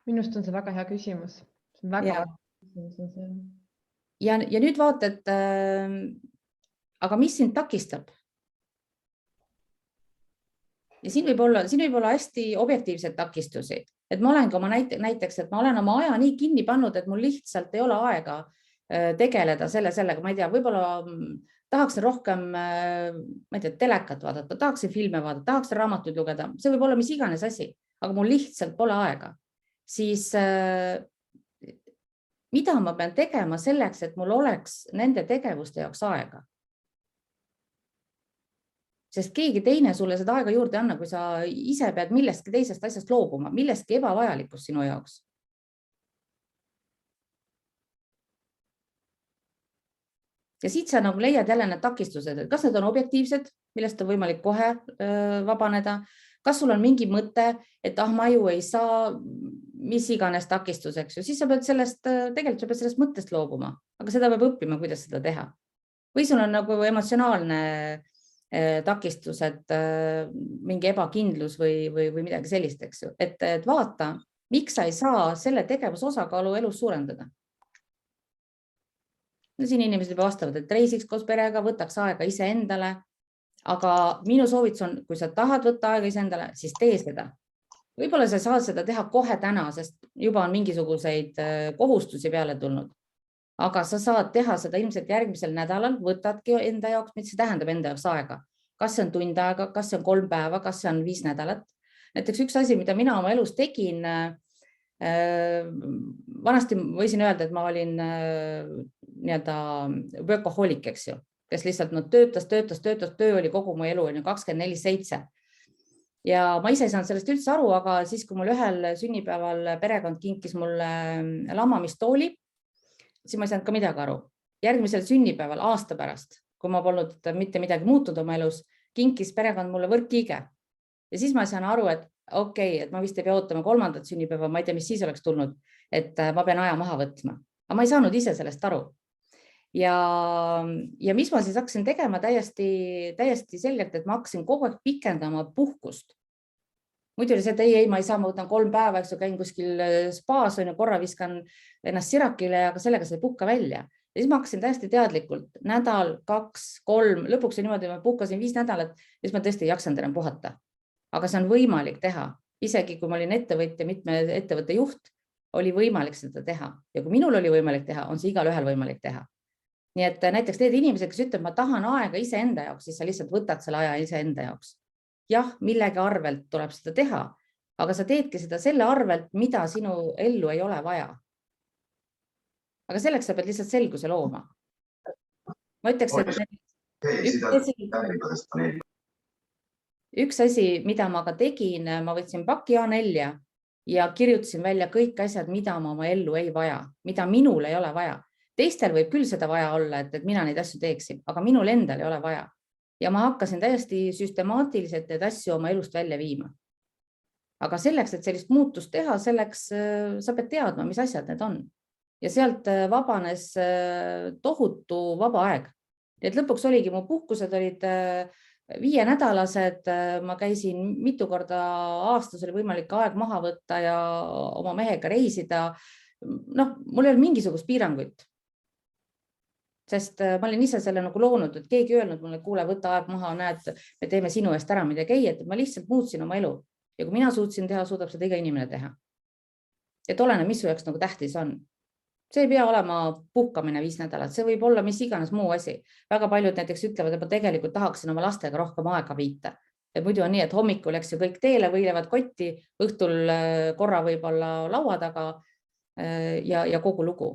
Minust on see väga hea küsimus. Ja nüüd vaata, et aga mis sind takistab? Ja siin võib olla hästi objektiivsed takistusi. Et ma olengi oma näiteks, et ma olen oma aja nii kinni pannud, et mul lihtsalt ei ole aega tegeleda sellega. Ma ei tea, võib-olla tahaksin rohkem telekat vaadata, tahaksin filme vaadata, tahaksin raamatuid lugeda. See võib olla mis iganes asi, aga mul lihtsalt pole aega. Siis mida ma pean tegema selleks, et mul oleks nende tegevuste jaoks aega? Sest keegi teine sulle seda aega juurde anna, kui sa ise pead millestki teisest asjast loobuma, millestki ebavajalikust sinu jaoks. Ja siit sa nagu leiad jälle need takistused, et kas need on objektiivsed, millest on võimalik kohe vabaneda, kas sul on mingi mõte, et ma ju ei saa mis iganes takistuseks, siis sa pead sellest mõttest loobuma, aga seda peab õppima, kuidas seda teha. Või sul on nagu emotsionaalne takistused, mingi ebakindlus või midagi sellist, eks ju. Et vaata, miks sa ei saa selle tegevuse osakaalu elus suurendada. Siin inimesed juba vastavad, et reisiks koos perega, võtaks aega ise endale, aga minu soovitus on, kui sa tahad võtta aega ise endale, siis tee seda. Võib-olla sa saad seda teha kohe täna, sest juba on mingisuguseid kohustusi peale tulnud. Aga sa saad teha seda ilmselt järgmisel nädalal, võtadki enda jaoks, mis see tähendab enda jaoks aega. Kas see on tund aega, kas see on 3 päeva, kas see on 5 nädalat. Näiteks üks asi, mida mina oma elus tegin, vanasti võisin öelda, et ma olin workaholic, eks ju, kes lihtsalt töötas, töö oli kogu mu elu 24/7. ja ma ise ei saanud sellest üldse aru, aga siis, kui mul ühel sünnipäeval perekond kinkis mulle lamamistooli, siis ma ei saanud ka midagi aru. Järgmisel sünnipäeval aasta pärast, kui ma polnud mitte midagi muutunud oma elus, kinkis perekond mulle võrkkiige. Ja siis ma sain aru, et okei, et ma vist ei pea ootama 3. sünnipäeva, ma ei tea, mis siis oleks tulnud, et ma pean aja maha võtma. Aga ma ei saanud ise sellest aru. Ja mis ma siis hakkasin tegema täiesti selgelt, et ma hakkasin kogu aeg pikendama puhkust. Muidu oli see, et ei, ma ei saa, ma võtan 3 päeva, eks ju, käin kuskil spaas, korra viskan ennast sirakile, aga sellega sai puhka välja. Ja siis ma hakkasin täiesti teadlikult nädal, 2, 3, lõpuks oli niimoodi, ma puhkasin 5 nädalat ja siis ma tõesti ei jaksanud enam puhata. Aga see on võimalik teha. Isegi kui ma olin ettevõtja, mitme ettevõtte juht, oli võimalik seda teha. Ja kui minul oli võimalik teha, on see igal ühel võimalik teha. Nii et näiteks need inimesed, kes ütlevad, ma tahan aega iseenda jaoks, siis sa lihtsalt võtad selle aja iseenda jaoks. Jah, millegi arvelt tuleb seda teha, aga sa teedki seda selle arvelt, mida sinu ellu ei ole vaja. Aga selleks sa pead lihtsalt selguse looma. Ma ütleks, et üks asi, mida ma ka tegin, ma võtsin paki A4 ja kirjutasin välja kõik asjad, mida ma oma ellu ei vaja, mida minul ei ole vaja. Teistel võib küll seda vaja olla, et mina neid asju teeksin, aga minul endal ei ole vaja. Ja ma hakkasin täiesti süstemaatiliselt need asju oma elust välja viima. Aga selleks, et sellist muutust teha, selleks sa pead teadma, mis asjad need on. Ja sealt vabanes tohutu vaba aeg. Et lõpuks oligi, mu puhkused olid 5-nädalased, ma käisin mitu korda aastas, oli võimalik aeg maha võtta ja oma mehega reisida. Mul ei olnud mingisugust piiranguid. Sest ma olin ise selle nagu loonud, et keegi öelnud mulle, kuule, võta aeg maha, näed, me teeme sinu eest ära midagi. Ei, et ma lihtsalt muutsin oma elu. Ja kui mina suutsin teha, suudab seda iga inimene teha. Et olene, mis su jaoks nagu tähtis on. See ei pea olema puhkamine 5 nädalat, see võib olla mis iganes muu asi. Väga paljud näiteks ütlevad, et ma tegelikult tahaksin oma lastega rohkem aega viita. Et muidu on nii, et hommikul eks ju kõik teele võilevad kotti, õhtul korra võib-olla laua taga ja kogu lugu.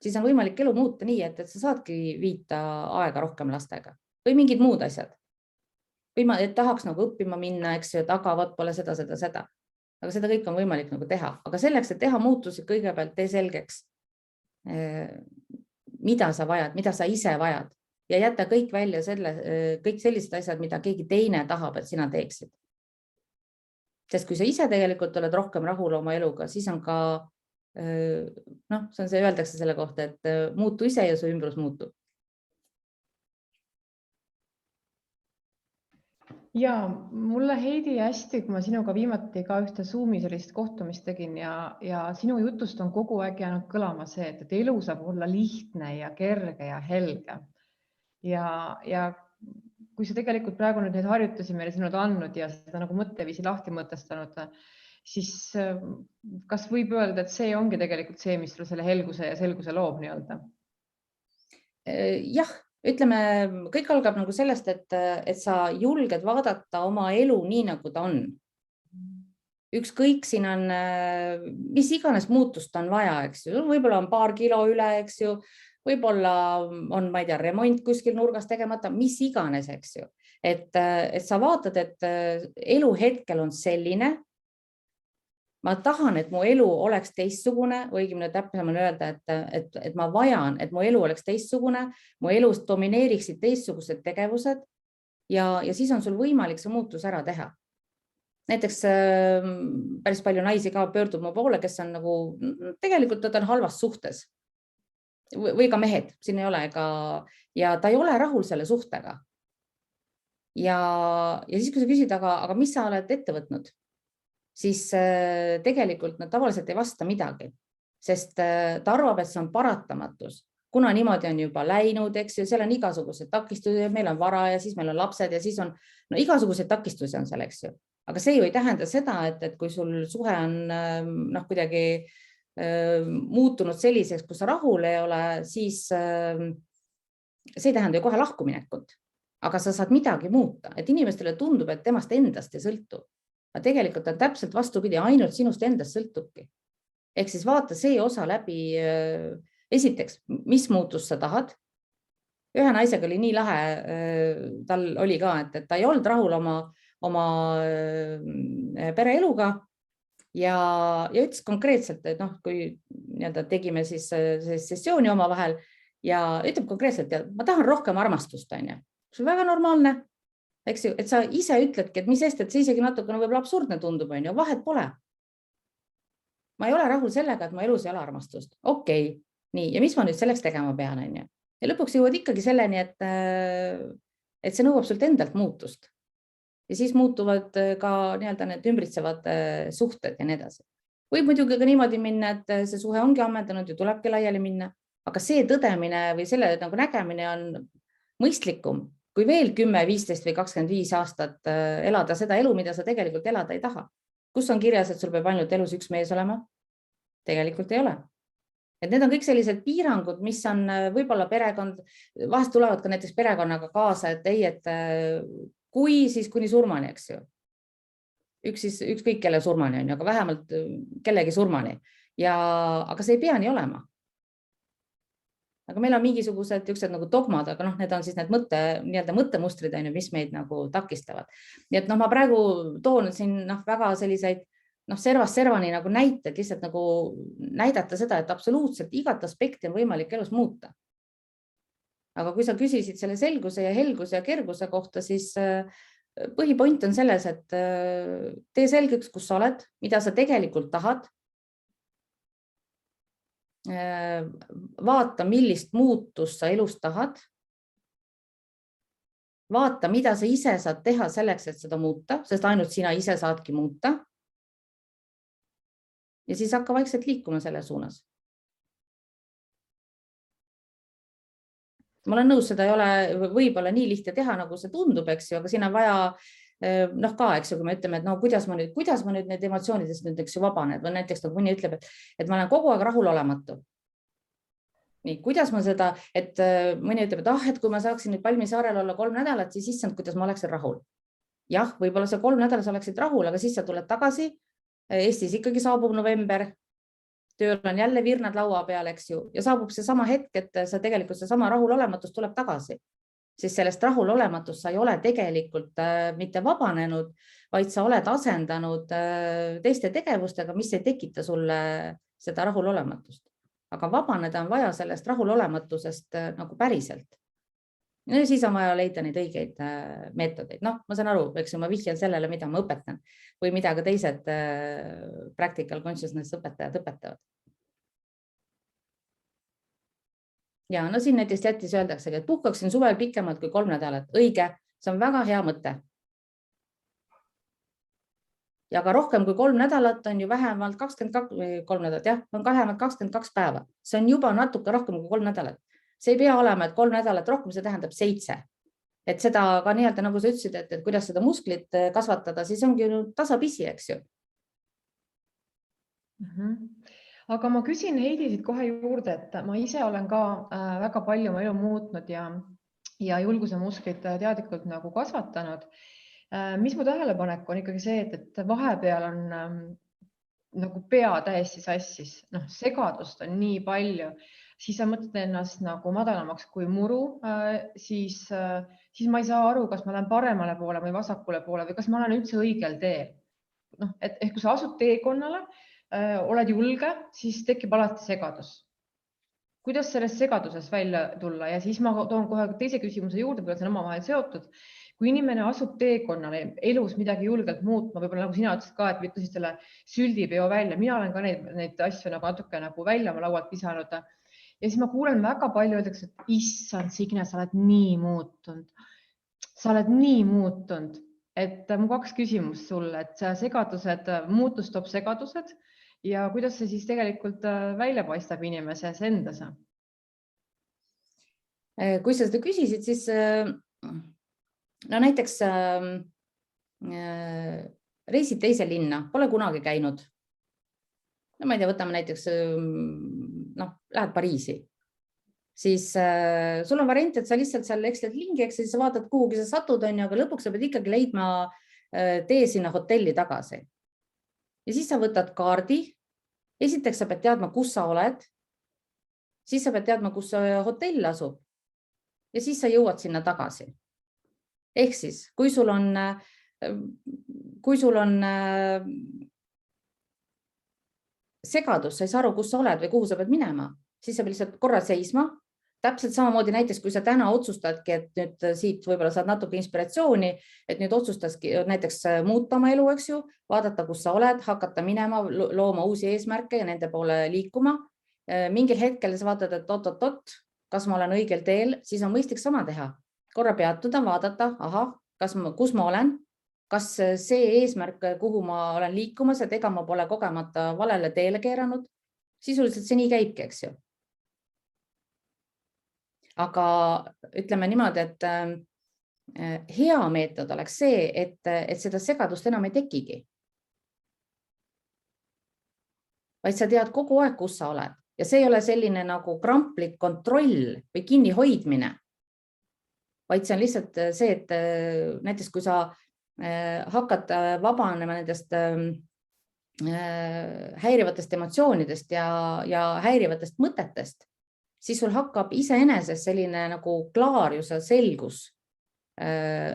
Siis on võimalik elu muuta nii, et sa saadki viita aega rohkem lastega või mingid muud asjad. Või ma tahaks nagu õppima minna, eks ju, et aga võt pole seda. Aga seda kõik on võimalik nagu teha. Aga selleks, et teha muutusi, kõigepealt tee selgeks, mida sa vajad, mida sa ise vajad ja jäta kõik välja kõik sellised asjad, mida keegi teine tahab, et sina teeksid. Sest kui sa ise tegelikult oled rohkem rahul oma eluga, siis on ka see öeldakse selle kohta, et muutu ise ja su ümbrus muutub. Ja mulle Heidi hästi, kui ma sinuga viimati ka ühte Zoomi sellist kohtumist tegin ja sinu jutust on kogu aeg jäänud kõlama see, et elu saab olla lihtne ja kerge ja helge. Ja kui sa tegelikult praegu nüüd neid harjutusi meile sinud andnud ja seda nagu mõtteviisi lahti mõtestanud, siis kas võib öelda, et see ongi tegelikult see, mis sulle selle helguse ja selguse loob nii-öelda? Jah, ütleme, kõik algab nagu sellest, et sa julged vaadata oma elu nii, nagu ta on. Ükskõik siin on, mis iganes muutust on vaja, eks ju. Võib-olla on paar kilo üle, eks ju. Võib-olla on, ma ei tea, remont kuskil nurgas tegemata, mis iganes, eks ju. Et sa vaatad, et elu hetkel on selline, ma tahan, et mu elu oleks teistsugune, õigemini täpsem on öelda, et ma vajan, et mu elu oleks teistsugune, mu elus domineeriksid teistsugused tegevused ja siis on sul võimalik see muutus ära teha. Näiteks päris palju naisi ka pöördub mu poole, kes on nagu, tegelikult ta on halvas suhtes või ka mehed, siin ei ole ja ta ei ole rahul selle suhtega. Ja siis, kui sa küsid, aga mis sa oled ette võtnud? Siis tegelikult nad tavaliselt ei vasta midagi, sest ta arvab, et see on paratamatus, kuna niimoodi on juba läinud, eks ju, seal on igasugused takistusi, meil on vara ja siis meil on lapsed ja siis on, igasugused takistusi on seal, eks ju. Aga see ju ei tähenda seda, et kui sul suhe on kuidagi muutunud selliseks, kus sa rahul ei ole, siis see ei tähenda ju kohe lahkuminekut, aga sa saad midagi muuta, et inimestele tundub, et temast endast ei sõltu. Aga tegelikult on täpselt vastupidi, ainult sinust endast sõltubki. Ehk siis vaata see osa läbi, esiteks, mis muutust sa tahad. Ühe naisega oli nii lahe, tal oli ka, et ta ei olnud rahul oma pereeluga ja ütles konkreetselt, et kui tegime siis sessiooni omavahel ja ütleb konkreetselt, et ma tahan rohkem armastust, on ju. See on väga normaalne, eks ju, et sa ise ütledki, et mis sest, et see isegi natukene võib-olla absurdne tundub, on ju, vahet pole. Ma ei ole rahul sellega, et ma elus ei ole armastust. Okei, nii, ja mis ma nüüd selleks tegema pean, on ju. Ja lõpuks jõuad ikkagi selleni, et see nõuab sult endalt muutust. Ja siis muutuvad ka need ümbritsevad suhted ja nii edasi. Võib muidugi ka niimoodi minna, et see suhe ongi ammendanud ja tulebki laiali minna, aga see tõdemine või selle nägemine on mõistlikum, kui veel 10, 15 või 25 aastat elada seda elu, mida sa tegelikult elada ei taha. Kus on kirjas, et sul peab ainult elus üks mees olema? Tegelikult ei ole. Et need on kõik sellised piirangud, mis on võib-olla perekond, vahest tulevad ka näiteks perekonnaga kaasa, et ei, et kui siis kuni surmani, eks ju. Ükskõik kelle surmani on, aga vähemalt kellegi surmani. Aga see ei pea nii olema. Aga meil on mingisugused nagu dogmad, aga need on siis need mõttemustrid, mis meid nagu takistavad. Nii et ma praegu toon siin väga selliseid servast servani nagu näited, lihtsalt nagu näidata seda, et absoluutselt igat aspekti on võimalik elus muuta. Aga kui sa küsisid selle selguse ja helguse ja kerguse kohta, siis põhipoint on selles, et tee selgeks, kus sa oled, mida sa tegelikult tahad. Vaata, millist muutust sa elus tahad. Vaata, mida sa ise saad teha selleks, et seda muuta, sest ainult sina ise saadki muuta. Ja siis hakka vaikselt liikuma selle suunas. Ma olen nõus, seda ei ole võib-olla nii lihtne teha, nagu see tundub, eks ju, aga siin on vaja ka, eks ju, kui me ütleme, et kuidas ma nüüd need emotsioonidest nüüd vabaned või näiteks mõni ütleb, et ma olen kogu aeg rahulolematu. Nii, kuidas ma seda, et mõni ütleb, et kui ma saaksin nüüd Palmisaarel olla 3 nädalat, siis issand, kuidas ma oleksin rahul. Jah, võib-olla see 3 nädalas oleksid rahul, aga siis sa tuled tagasi. Eestis ikkagi saabub november, tööl on jälle virnad laua peal, eks ju, ja saabub see sama hetk, et sa tegelikult see sama rahulolematus tuleb tagasi. Siis sellest rahulolematust sa ei ole tegelikult mitte vabanenud, vaid sa oled asendanud teiste tegevustega, mis ei tekita sulle seda rahulolematust. Aga vabaneda on vaja sellest rahulolematusest nagu päriselt. Ja siis on vaja leida neid õigeid meetodeid. Ma saan aru, eks ma vihjan sellele, mida ma õpetan või mida ka teised practical consciousness õpetajad õpetavad. Ja siin näiteks Lätis öeldakse, et puhkaksin suvel pikemalt kui 3 nädalat. Õige, see on väga hea mõte. Ja ka rohkem kui 3 nädalat on ju vähemalt 22 päeva. See on juba natuke rohkem kui 3 nädalat. See ei pea olema, et 3 nädalat rohkem, see tähendab 7. Et seda ka nagu sa ütlesid, et kuidas seda musklit kasvatada, siis ongi tasapisi, eks ju. Aga ma küsin Heidisid kohe juurde, et ma ise olen ka väga palju oma elu muutnud ja julguse musklit teadlikult nagu kasvatanud. Mis mu tähelepanek on ikkagi see, et vahepeal on nagu pea täiesti sassis, segadust on nii palju, siis sa mõtled ennast nagu madalamaks kui muru, siis ma ei saa aru, kas ma lähen paremale poole või vasakule poole või kas ma olen üldse õigel teel. Ehk kui sa asud teekonnale, oled julge, siis tekib alati segadus. Kuidas sellest segadusest välja tulla? Ja siis ma toon kohe teise küsimuse juurde, kui on see omavahel seotud. Kui inimene asub teekonnale, elus midagi julgelt muutma, võib-olla nagu sina ütlesid ka, et võtsid selle süldipeo välja. Mina olen ka neid asju natuke välja oma laualt visanud. Ja siis ma kuulen väga palju öeldakse, et issand, Signe, sa oled nii muutunud. Sa oled nii muutunud. Et mu 2 küsimust sulle, et segadused, muutus toob segadused ja kuidas see siis tegelikult välja paistab inimeses endas? Kui sa seda küsisid, siis näiteks reisid teise linna, pole kunagi käinud. Ma ei tea, võtame näiteks, lähed Pariisi. Siis sul on variant, et sa lihtsalt seal eksled lingi, eks siis sa vaatad, kuhugi sa satud, aga lõpuks sa pead ikkagi leidma tee sinna hotelli tagasi. Ja siis sa võtad kaardi. Esiteks sa pead teadma, kus sa oled. Siis sa pead teadma, kus hotell asub. Ja siis sa jõuad sinna tagasi. Ehk siis, kui sul on kui sul on segadus, sa ei saa aru, kus sa oled või kuhu sa pead minema, siis sa pead lihtsalt korra seisma. Täpselt samamoodi näiteks, kui sa täna otsustadki, et nüüd siit võib-olla saad natuke inspiratsiooni, et nüüd otsustaski näiteks muuta oma elu, eks ju, vaadata, kus sa oled, hakata minema, looma uusi eesmärke ja nende poole liikuma. Mingil hetkel sa vaatad, et oot, kas ma olen õigel teel, siis on mõistlik sama teha. Korra peatuda, vaadata, kus ma olen, kas see eesmärk, kuhu ma olen liikumas, et ega ma pole kogemata valele teele keeranud. Sisuliselt see nii käibki, eks ju. Aga ütleme niimoodi, et hea meetod oleks see, et seda segadust enam ei tekigi. Vaid sa tead kogu aeg, kus sa oled. Ja see ei ole selline nagu kramplik kontroll või kinnihoidmine. Vaid see on lihtsalt see, et näiteks kui sa hakkad vabanema nendest häirivatest emotsioonidest ja häirivatest mõtetest, siis sul hakkab iseenesest selline nagu klaarjus ja selgus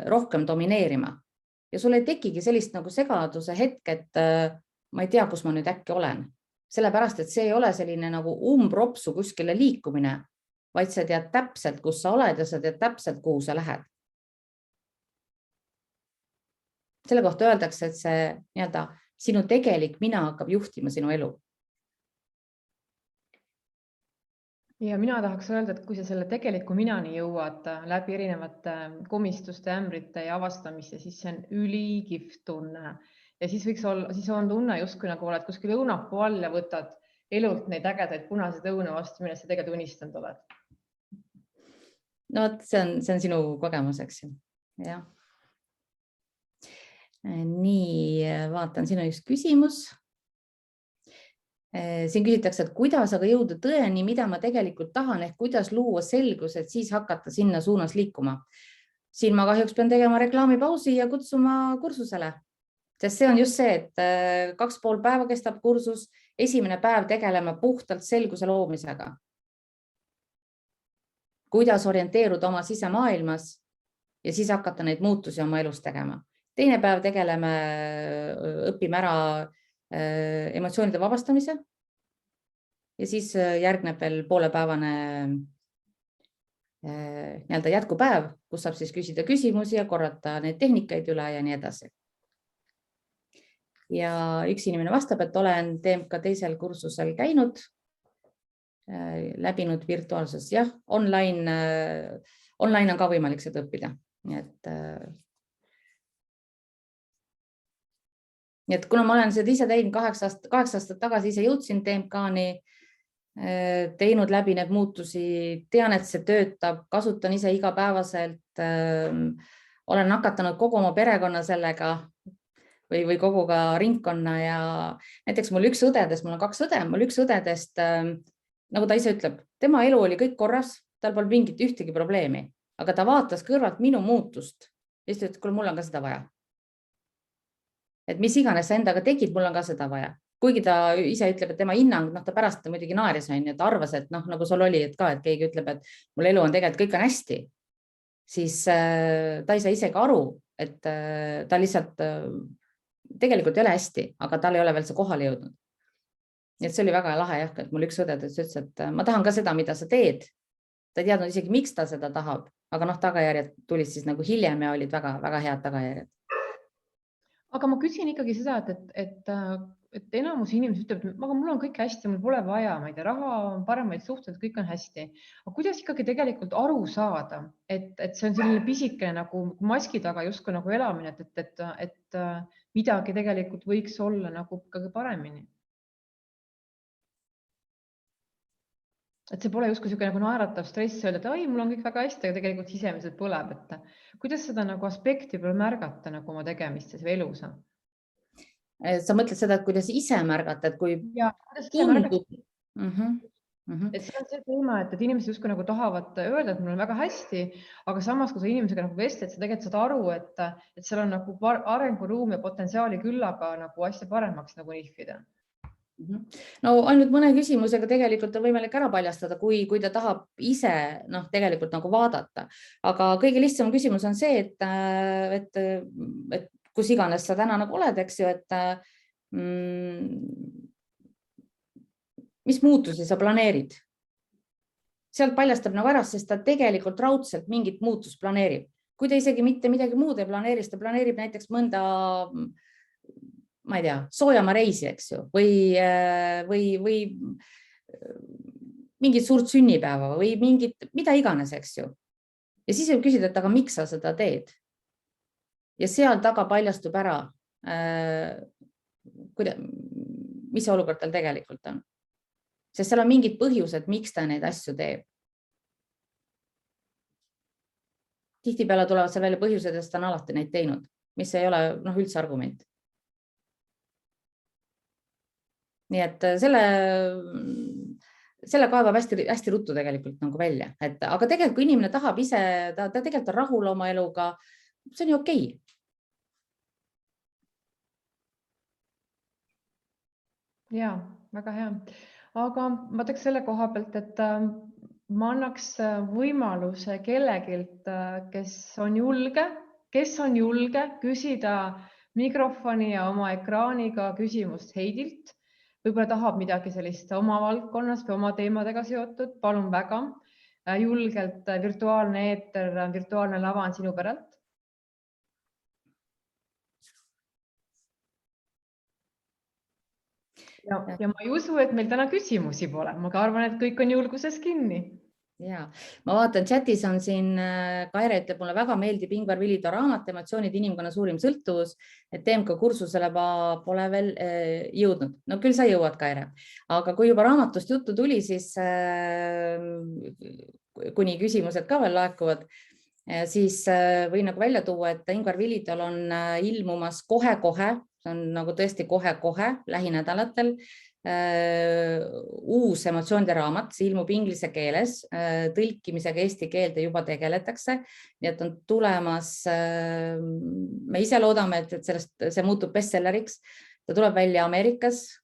rohkem domineerima. Ja sul ei tekigi sellist nagu segaduse hetk, et ma ei tea, kus ma nüüd äkki olen. Sellepärast, et see ei ole selline nagu umbropsu kuskile liikumine, vaid sa tead täpselt, kus sa oled ja sa tead täpselt, kuhu sa lähed. Selle kohta öeldakse, et see sinu tegelik mina hakkab juhtima sinu elu. Ja mina tahaks öelda, et kui sa selle tegeliku minani jõuad läbi erinevate komistuste, ämbrite ja avastamisse, siis see on ülikihvt tunne. Ja siis on tunne justkui nagu oled kuskil õunapuu all ja võtad elult neid ägedaid punaseid õuna vastu, millest sa tegelikult unistanud oled. No, see on sinu kogemus, eks ju. Ja. Nii, vaatan sinu üks küsimus. Siin küsitakse, et kuidas aga jõuda tõeni, mida ma tegelikult tahan, ehk kuidas luua selgus, et siis hakata sinna suunas liikuma. Siin ma kahjuks pean tegema reklaamipausi ja kutsuma kursusele. Sest see on just see, et 2,5 päeva kestab kursus, esimene päev tegeleme puhtalt selguse loomisega. Kuidas orienteeruda oma sisemaailmas ja siis hakata neid muutusi oma elus tegema. Teine päev tegeleme, õpime ära emotsioonide vabastamise ja siis järgneb veel poolepäevane jätkupäev, kus saab siis küsida küsimusi ja korrata neid tehnikaid üle ja nii edasi. Ja üks inimene vastab, et olen TMK teisel kursusel käinud, läbinud virtuaalses. Jah, online on ka võimalik seda õppida. Nii et kuna ma olen seda ise teinud 8 aastat tagasi, ise jõudsin TMK-ni, teinud läbi need muutusi, tean, et see töötab, kasutan ise igapäevaselt, olen nakatanud kogu oma perekonna sellega või kogu ka ringkonna ja näiteks mul üks õdedest, mul on 2 õde, mul üks õdedest, nagu ta ise ütleb, tema elu oli kõik korras, tal pole mingit ühtegi probleemi, aga ta vaatas kõrvalt minu muutust ja siis ütles, kuule, mul on ka seda vaja. Et mis iganes sa endaga tegid, mul on ka seda vaja. Kuigi ta ise ütleb, et tema hinnang, ta pärast muidugi naeris on, et arvas, et nagu sul oli, et keegi ütleb, et mul elu on tegelikult kõik on hästi, siis ta ei saa isegi aru, et ta lihtsalt tegelikult ei ole hästi, aga tal ei ole veel see kohale jõudnud. Nii et see oli väga lahe, et mul üks õdedest ütles, et ma tahan ka seda, mida sa teed. Ta ei teadnud isegi, miks ta seda tahab, aga tagajärjed tulid siis nagu hiljem ja olid väga, väga head tagajärjed. Aga ma küsin ikkagi seda, et enamus inimesi ütleb, et mul on kõik hästi, mul pole vaja, ma ei tea, raha on paremaid suhted, kõik on hästi. Aga kuidas ikkagi tegelikult aru saada, et see on selline pisikene nagu maski taga justkui nagu elamine, et midagi tegelikult võiks olla nagu ikkagi paremini? Et see pole justkui selline nagu naeratav stress öelda, et mul on kõik väga hästi, aga tegelikult sisemiselt põleb. Kuidas seda nagu aspekti peal märgata nagu oma tegemistes või elus? Sa mõtled seda, et kuidas ise märgata, et kui tundub? Et see on see teema, et inimesed justkui nagu tahavad öelda, et mul on väga hästi, aga samas, kui sa inimesega nagu vestled, sa tegelikult saad aru, et seal on nagu arenguruum ja potentsiaali küllaga nagu asja paremaks nagu nihvida. No ainult mõne küsimusega tegelikult on võimalik ära paljastada, kui ta tahab ise tegelikult nagu vaadata. Aga kõige lihtsam küsimus on see, et kus iganes sa täna nagu oled, eks ju, et mis muutusi sa planeerid. Sealt paljastab nagu ära, sest ta tegelikult raudselt mingit muutust planeerib. Kui ta isegi mitte midagi muud ei planeeri, ta planeerib näiteks mõnda, ma ei tea, soojamaa reisi, eks ju, või mingit suurt sünnipäeva või mingit, mida iganes, eks ju. Ja siis võib küsida, et aga miks sa seda teed? Ja seal taga paljastub ära, mis see olukord tal tegelikult on. Sest seal on mingid põhjused, miks ta neid asju teeb. Tihtipeale tulevad seal välja põhjused, sest ta on alati neid teinud, mis ei ole üldse argument. Nii et selle kaevab hästi ruttu tegelikult nagu välja. Aga tegelikult, kui inimene tahab ise, ta tegelikult on rahul oma eluga, see on ju okei. Ja, väga hea. Aga ma teeks selle koha pealt, et ma annaks võimaluse kellegilt, kes on julge küsida mikrofoni ja oma ekraaniga küsimust Heidilt. Võib-olla tahab midagi sellist oma valdkonnas või oma teemadega seotud. Palun väga julgelt virtuaalne eeter, virtuaalne lava on sinu päralt. Ja ma ei usu, et meil täna küsimusi pole. Ma arvan, et kõik on julguses kinni. Ja, ma vaatan, chatis on siin, Kaire ütleb, mulle väga meeldib Ingvar Villido raamat Emotsioonid inimkonna suurim sõltuvus, et TMK kursusele pole veel jõudnud. No küll sa jõuad, Kaire. Aga kui juba raamatust juttu tuli, siis kuni küsimused ka veel laekuvad, siis võin nagu välja tuua, et Ingvar Villidol on ilmumas kohe-kohe, see on nagu tõesti kohe-kohe lähinädalatel, uus emotsioonide raamat, see ilmub inglise keeles, tõlkimisega eesti keelde juba tegeletakse, nii et on tulemas, me ise loodame, et see muutub bestselleriks, ta tuleb välja Ameerikas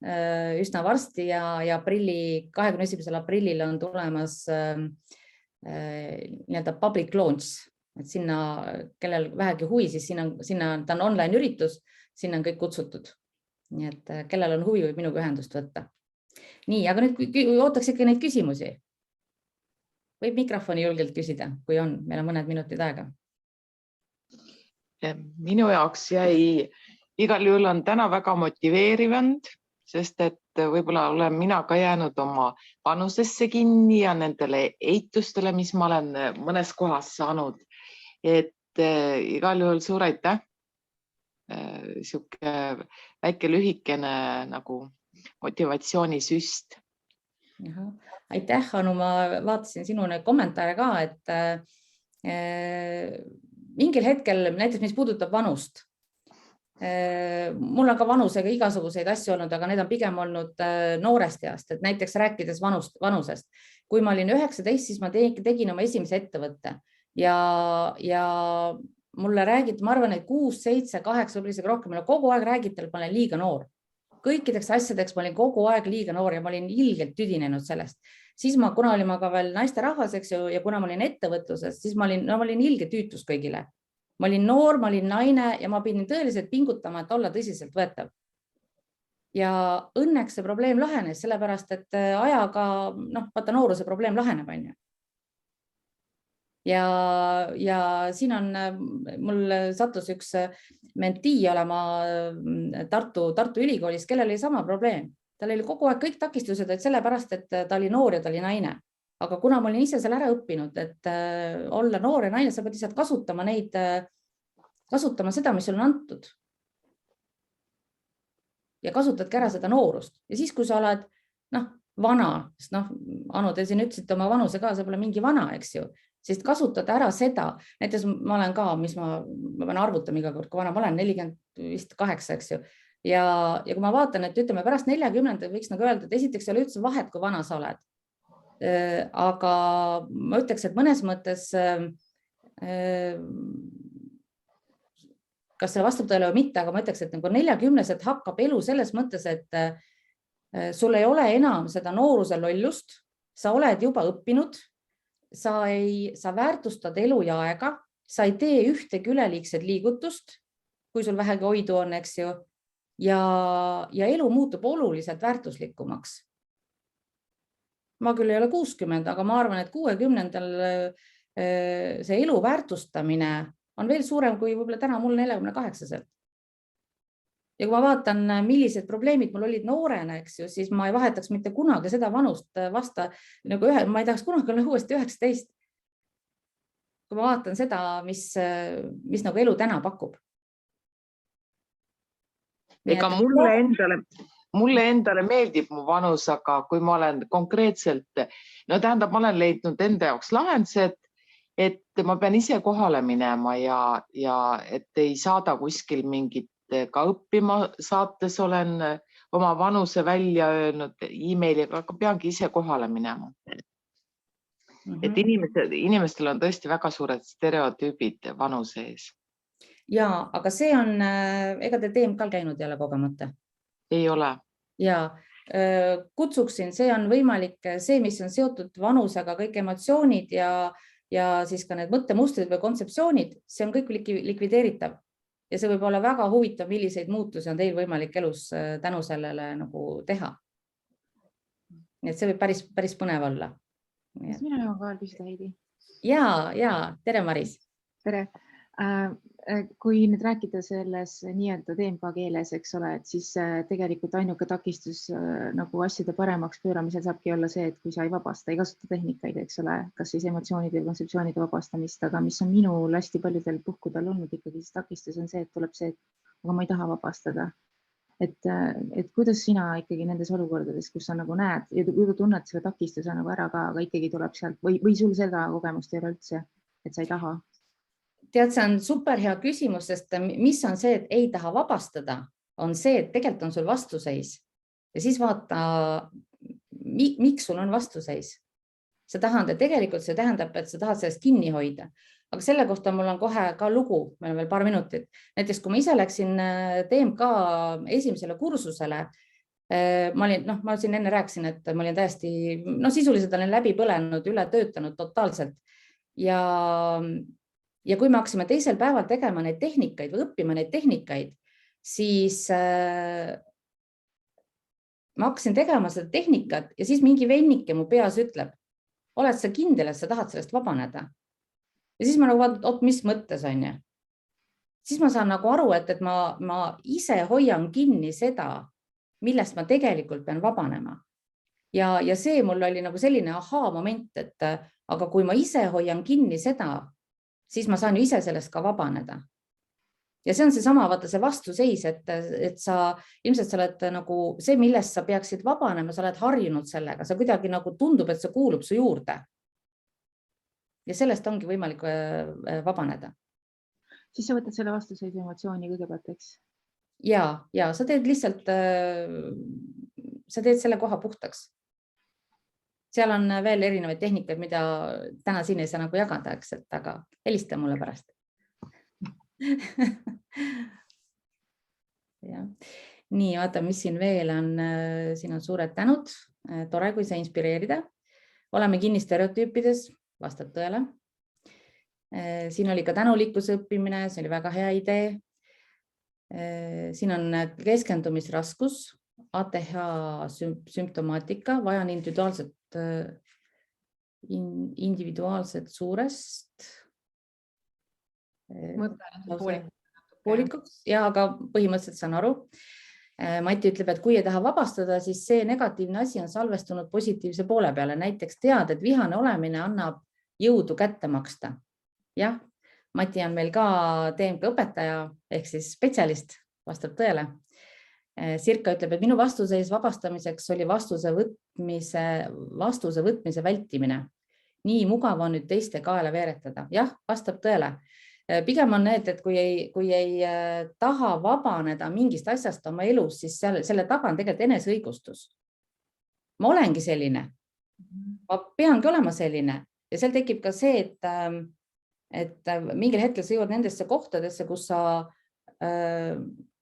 üsna varsti ja 21. aprillil on tulemas nii-öelda public launch, et sinna, kellel vähegi huvi, siis sinna ta on online üritus, sinna on kõik kutsutud. Nii et kellel on huvi, võib minuga ühendust võtta. Nii, aga nüüd ootaks ikka neid küsimusi. Võib mikrofoni julgelt küsida, kui on. Meil on mõned minutid aega. Minu jaoks jäi, igal juhul on täna väga motiveerivand, sest et võib-olla olen mina ka jäänud oma vanusesse kinni ja nendele eitustele, mis ma olen mõnes kohas saanud. Et igal juhul suur aitäh. Siuke väike lühikene nagu motivatsioonisüst. Aitäh, Anu, ma vaatasin sinu kommentaare ka, et mingil hetkel, näiteks mis puudutab vanust, mul on ka vanusega igasuguseid asju olnud, aga need on pigem olnud noorest east, et näiteks rääkides vanusest. Kui ma olin 19, siis ma tegin oma esimese ettevõtte ja mulle räägiti, ma arvan, et 6, 7, 8, võib-olla isegi rohkem, kogu aeg räägiti, et ma olen liiga noor. Kõikideks asjadeks ma olin kogu aeg liiga noor ja ma olin ilgelt tüdinenud sellest. Siis kuna olin ma ka veel naiste rahvas, eks ju, ja kuna ma olin ettevõtluses, siis ma olin ilge tüütus kõigile. Ma olin noor, ma olin naine ja ma pidin tõeliselt pingutama, et olla tõsiselt võetav. Ja õnneks see probleem lahenes, sellepärast, et ajaga, vaata nooruse probleem laheneb, on ju. Ja siin on, mul sattus üks mentii olema Tartu Ülikoolis, kellel oli sama probleem. Tal oli kogu aeg kõik takistused, et sellepärast, et ta oli noor ja ta oli naine. Aga kuna ma olin ise selle ära õppinud, et olla noor ja naine, sa pead lihtsalt kasutama seda, mis sul on antud. Ja kasutadki ära seda noorust. Ja siis, kui sa oled vana, sest Anu, te siin ütlesite oma vanuse ka, see pole mingi vana, eks ju. Sest kasutada ära seda, näiteks ma olen ka, ma pean arvutama iga kord, kui vana ma olen, 48, eks ju. Ja kui ma vaatan, et ütleme pärast 40 võiks nagu öelda, et esiteks ei ole üldse vahet, kui vana sa oled. Aga ma ütleks, et mõnes mõttes, kas selle vastab tõele või mitte, aga ma ütleks, et nagu 40-sed hakkab elu selles mõttes, et sul ei ole enam seda nooruse lollust, sa oled juba õppinud, sa väärtustad elu ja aega, sa ei tee ühtegi üleliigset liigutust. kui sul vähegi hoidu on, eks ju. Ja elu muutub oluliselt väärtuslikumaks. Ma küll ei ole 60, aga ma arvan, et 60-ndal see elu väärtustamine on veel suurem kui võib-olla täna mul 48-selt. Ja kui ma vaatan, millised probleemid mul olid noorena, eks ju, siis ma ei vahetaks mitte kunagi seda vanust vasta, nagu ma ei tahaks kunagi olla uuesti 19. Kui ma vaatan seda, mis nagu elu täna pakub. Ega mulle endale meeldib mu vanus, aga kui ma olen konkreetselt, no tähendab, ma olen leidnud enda jaoks lahendused, et ma pean ise kohale minema ja et ei saada kuskil mingit ka õppima saates olen oma vanuse välja öelnud e-mailiga, aga peangi ise kohale minema. Et inimestel on tõesti väga suured stereotüübid vanuse ees. Ja, aga see on, ega te TMK-l käinud jälle kogemata? Ei ole. Ja kutsuksin, see on võimalik, see, mis on seotud vanusega, kõik emotsioonid ja siis ka need mõttemustrid või kontseptsioonid, see on kõik likvideeritav. Ja see võib olla väga huvitav, milliseid muutusi on teil võimalik elus tänu sellele nagu teha. Nii et see võib päris põnev olla. Kas mina jõuan ka küsida, Heidi? Ja, tere Maris. Tere. Kui nüüd rääkida selles nii-öelda TMK keeles, eks ole, et siis tegelikult ainuke takistus nagu asjade paremaks pööramisel saabki olla see, et kui sa ei vabasta, ei kasuta tehnikaid, eks ole, kas siis emotsioonide ja kontseptsioonide vabastamist, aga mis on minul hästi paljudel puhkudel olnud ikkagi siis takistus on see, et tuleb see, et aga ma ei taha vabastada. Et kuidas sina ikkagi nendes olukordades, kus sa nagu näed ja tunned selle takistuse nagu ära ka, aga ikkagi tuleb sealt või sul seda kogemust ei ole üldse, et sa ei taha? Tead, see on super hea küsimus, sest mis on see, et ei taha vabastada, on see, et tegelikult on sul vastuseis ja siis vaata, miks sul on vastuseis. See tegelikult see tähendab, et sa tahad sellest kinni hoida, aga selle kohta mul on kohe ka lugu, meil on veel paar minutit. Näiteks, kui ma ise läksin TMK esimesele kursusele, ma siin enne rääkisin, et ma olin täiesti, sisuliselt olen läbi põlenud, üle töötanud totaalselt ja kui me hakkasime teisel päeval tegema neid tehnikaid või õppima neid tehnikaid, siis ma hakkasin tegema seda tehnikat ja siis mingi vennike mu peas ütleb, oled sa kindel, et sa tahad sellest vabaneda? Ja siis ma nagu vaatan, oot, mis mõttes on ja? Siis ma saan nagu aru, et ma ise hoian kinni seda, millest ma tegelikult pean vabanema. Ja see mul oli nagu selline ahaa moment, et aga kui ma ise hoian kinni seda, siis ma saan ju ise sellest ka vabaneda. Ja see on seesama, vaata see vastuseis, et sa ilmselt sa oled nagu see, millest sa peaksid vabanema, sa oled harjunud sellega, sa kuidagi nagu tundub, et see kuulub su juurde. Ja sellest ongi võimalik vabaneda. Siis sa võtad selle vastuseisu emotsiooni kõigepealt, eks? Ja sa teed lihtsalt, sa teed selle koha puhtaks. Seal on veel erinevaid tehnikaid, mida täna siin ei saa nagu jagada, eks, aga helista mulle pärast. Nii, vaata, mis siin veel on. Siin on suured tänud. Tore, kui sa inspireerida. Oleme kinni stereotüüpides, vastab tõele. Siin oli ka tänulikkuse õppimine, see oli väga hea idee. Siin on keskendumisraskus, ATH sümptomaatika, vajan individuaalset suurest poolikuks ja aga põhimõtteliselt saan aru. Mati ütleb, et kui ei taha vabastada, siis see negatiivne asi on salvestunud positiivse poole peale. Näiteks tead, et vihane olemine annab jõudu kätte maksta. Jah, Mati on meil ka TMK õpetaja ehk siis spetsialist, vastab tõele. Sirka ütleb, et minu vastuseis vabastamiseks oli vastuse võtmise vältimine. Nii mugav on nüüd teiste kaela veeretada. Jah, vastab tõele. Pigem on need, et kui ei taha vabaneda mingist asjast oma elus, siis selle taga on tegelikult eneseõigustus. Ma olengi selline. Ma peangi olema selline. Ja seal tekib ka see, et mingil hetkel sa jõuad nendesse kohtadesse, kus sa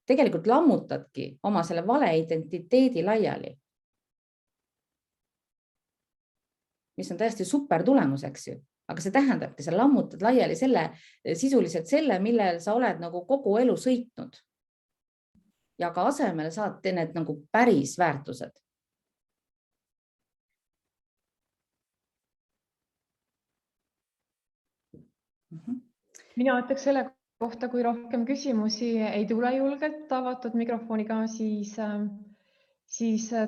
tegelikult lammutadki oma selle vale identiteedi laiali. Mis on täiesti super tulemus, eks ju. aga see tähendabki, sa lammutad laiali sisuliselt selle, millel sa oled nagu kogu elu sõitnud. Ja ka asemele saad need nagu päris väärtused. Mina ütleks selle kohta, kui rohkem küsimusi ei tule julgelt avatud mikrofoniga, siis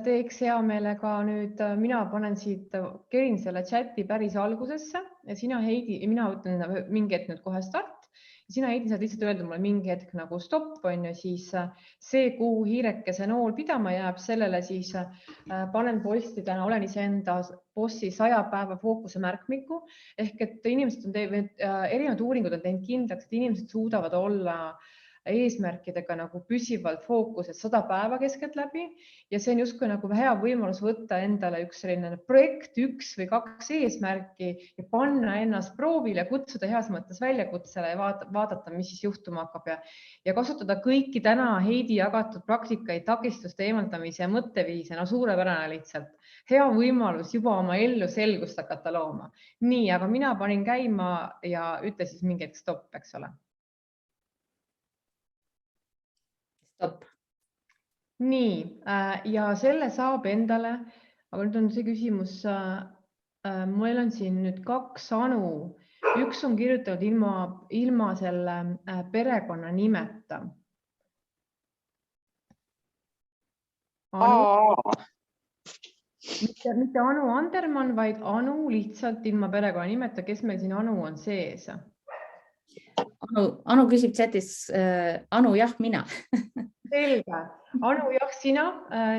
teeks hea meelega nüüd, mina panen siit, kerin selle chati päris algusesse ja sina, Heidi, mina ütlen mingi hetk nüüd kohe start. Sina, Heidi, saad lihtsalt öelda mulle mingi hetk nagu stopp on ja siis see, kuhu hiirekese nool pidama jääb, sellele siis panen posti täna, olen iseenda bossi 100 päeva fookuse märkmiku ehk et inimesed on erinevad uuringud on teinud kindlaks, et inimesed suudavad olla eesmärkidega nagu püsivalt fookuses 100 päeva keskeltläbi ja see on justkui nagu hea võimalus võtta endale üks selline projekt, 1 või 2 eesmärki ja panna ennast proovile, kutsuda heas mõttes väljakutsele ja vaadata, mis siis juhtuma hakkab ja kasutada kõiki täna Heidi jagatud praktikaid, takistuste eemaldamise ja mõtteviise, no suurepärane lihtsalt. Hea võimalus juba oma ellu selgust hakata looma. Nii, aga mina panin käima ja ütle siis mingi hetk stopp, eks ole. Stopp. Nii, ja selle saab endale, aga nüüd on see küsimus, meil on siin nüüd 2 Anu, üks on kirjutatud ilma selle perekonna nimeta. Mitte Anu Andermann, vaid Anu lihtsalt ilma perekonna nimeta, kes meil siin Anu on sees. Anu küsib chatis, Anu jah, mina. Selge. Anu jah, sina,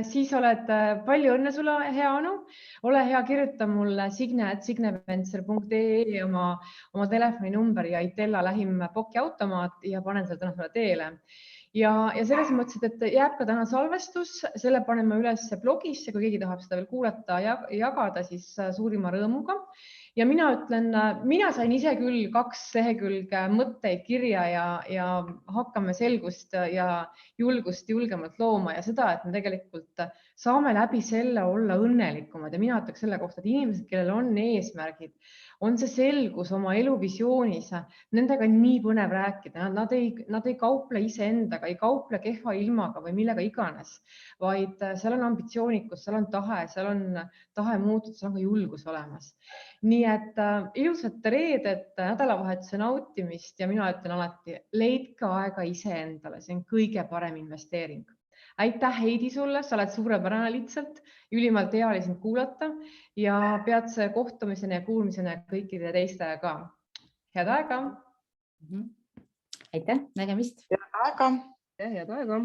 siis oled palju õnne sulle, hea Anu. Ole hea, kirjuta mulle signe@signeventsel.ee oma telefoninumber ja Itella lähim pokiautomaat ja panen selle täna sulle teele. Ja selles mõttes, et jääb ka täna salvestus, selle paneme üles blogisse, kui keegi tahab seda veel kuulata ja jagada, siis suurima rõõmuga. Ja mina ütlen, mina sain ise küll 2 lehekülge mõtteid kirja ja hakkame selgust ja julgust julgemalt looma ja seda, et me tegelikult saame läbi selle olla õnnelikumad ja mina ütleks selle kohta, et inimesed, kellel on eesmärgid, on see selgus oma eluvisioonis, nendega on nii põnev rääkida, nad ei kauple iseendaga, ei kauple kehva ilmaga või millega iganes, vaid seal on ambitsioonikus, seal on tahe muutuda, seal on ka julgus olemas. Nii et ilusat reedet, nädalavahetuse nautimist ja mina ütlen alati, leidke aega iseendale, see on kõige parem investeering. Aitäh, Heidi, sulle, sa oled suurepärane lihtsalt, ülimalt hea oli sind kuulata ja peatse kohtumiseni ja kuulmiseni kõikide teistele ka. Head aega! Aitäh, nägemist! Head aega! Head aega!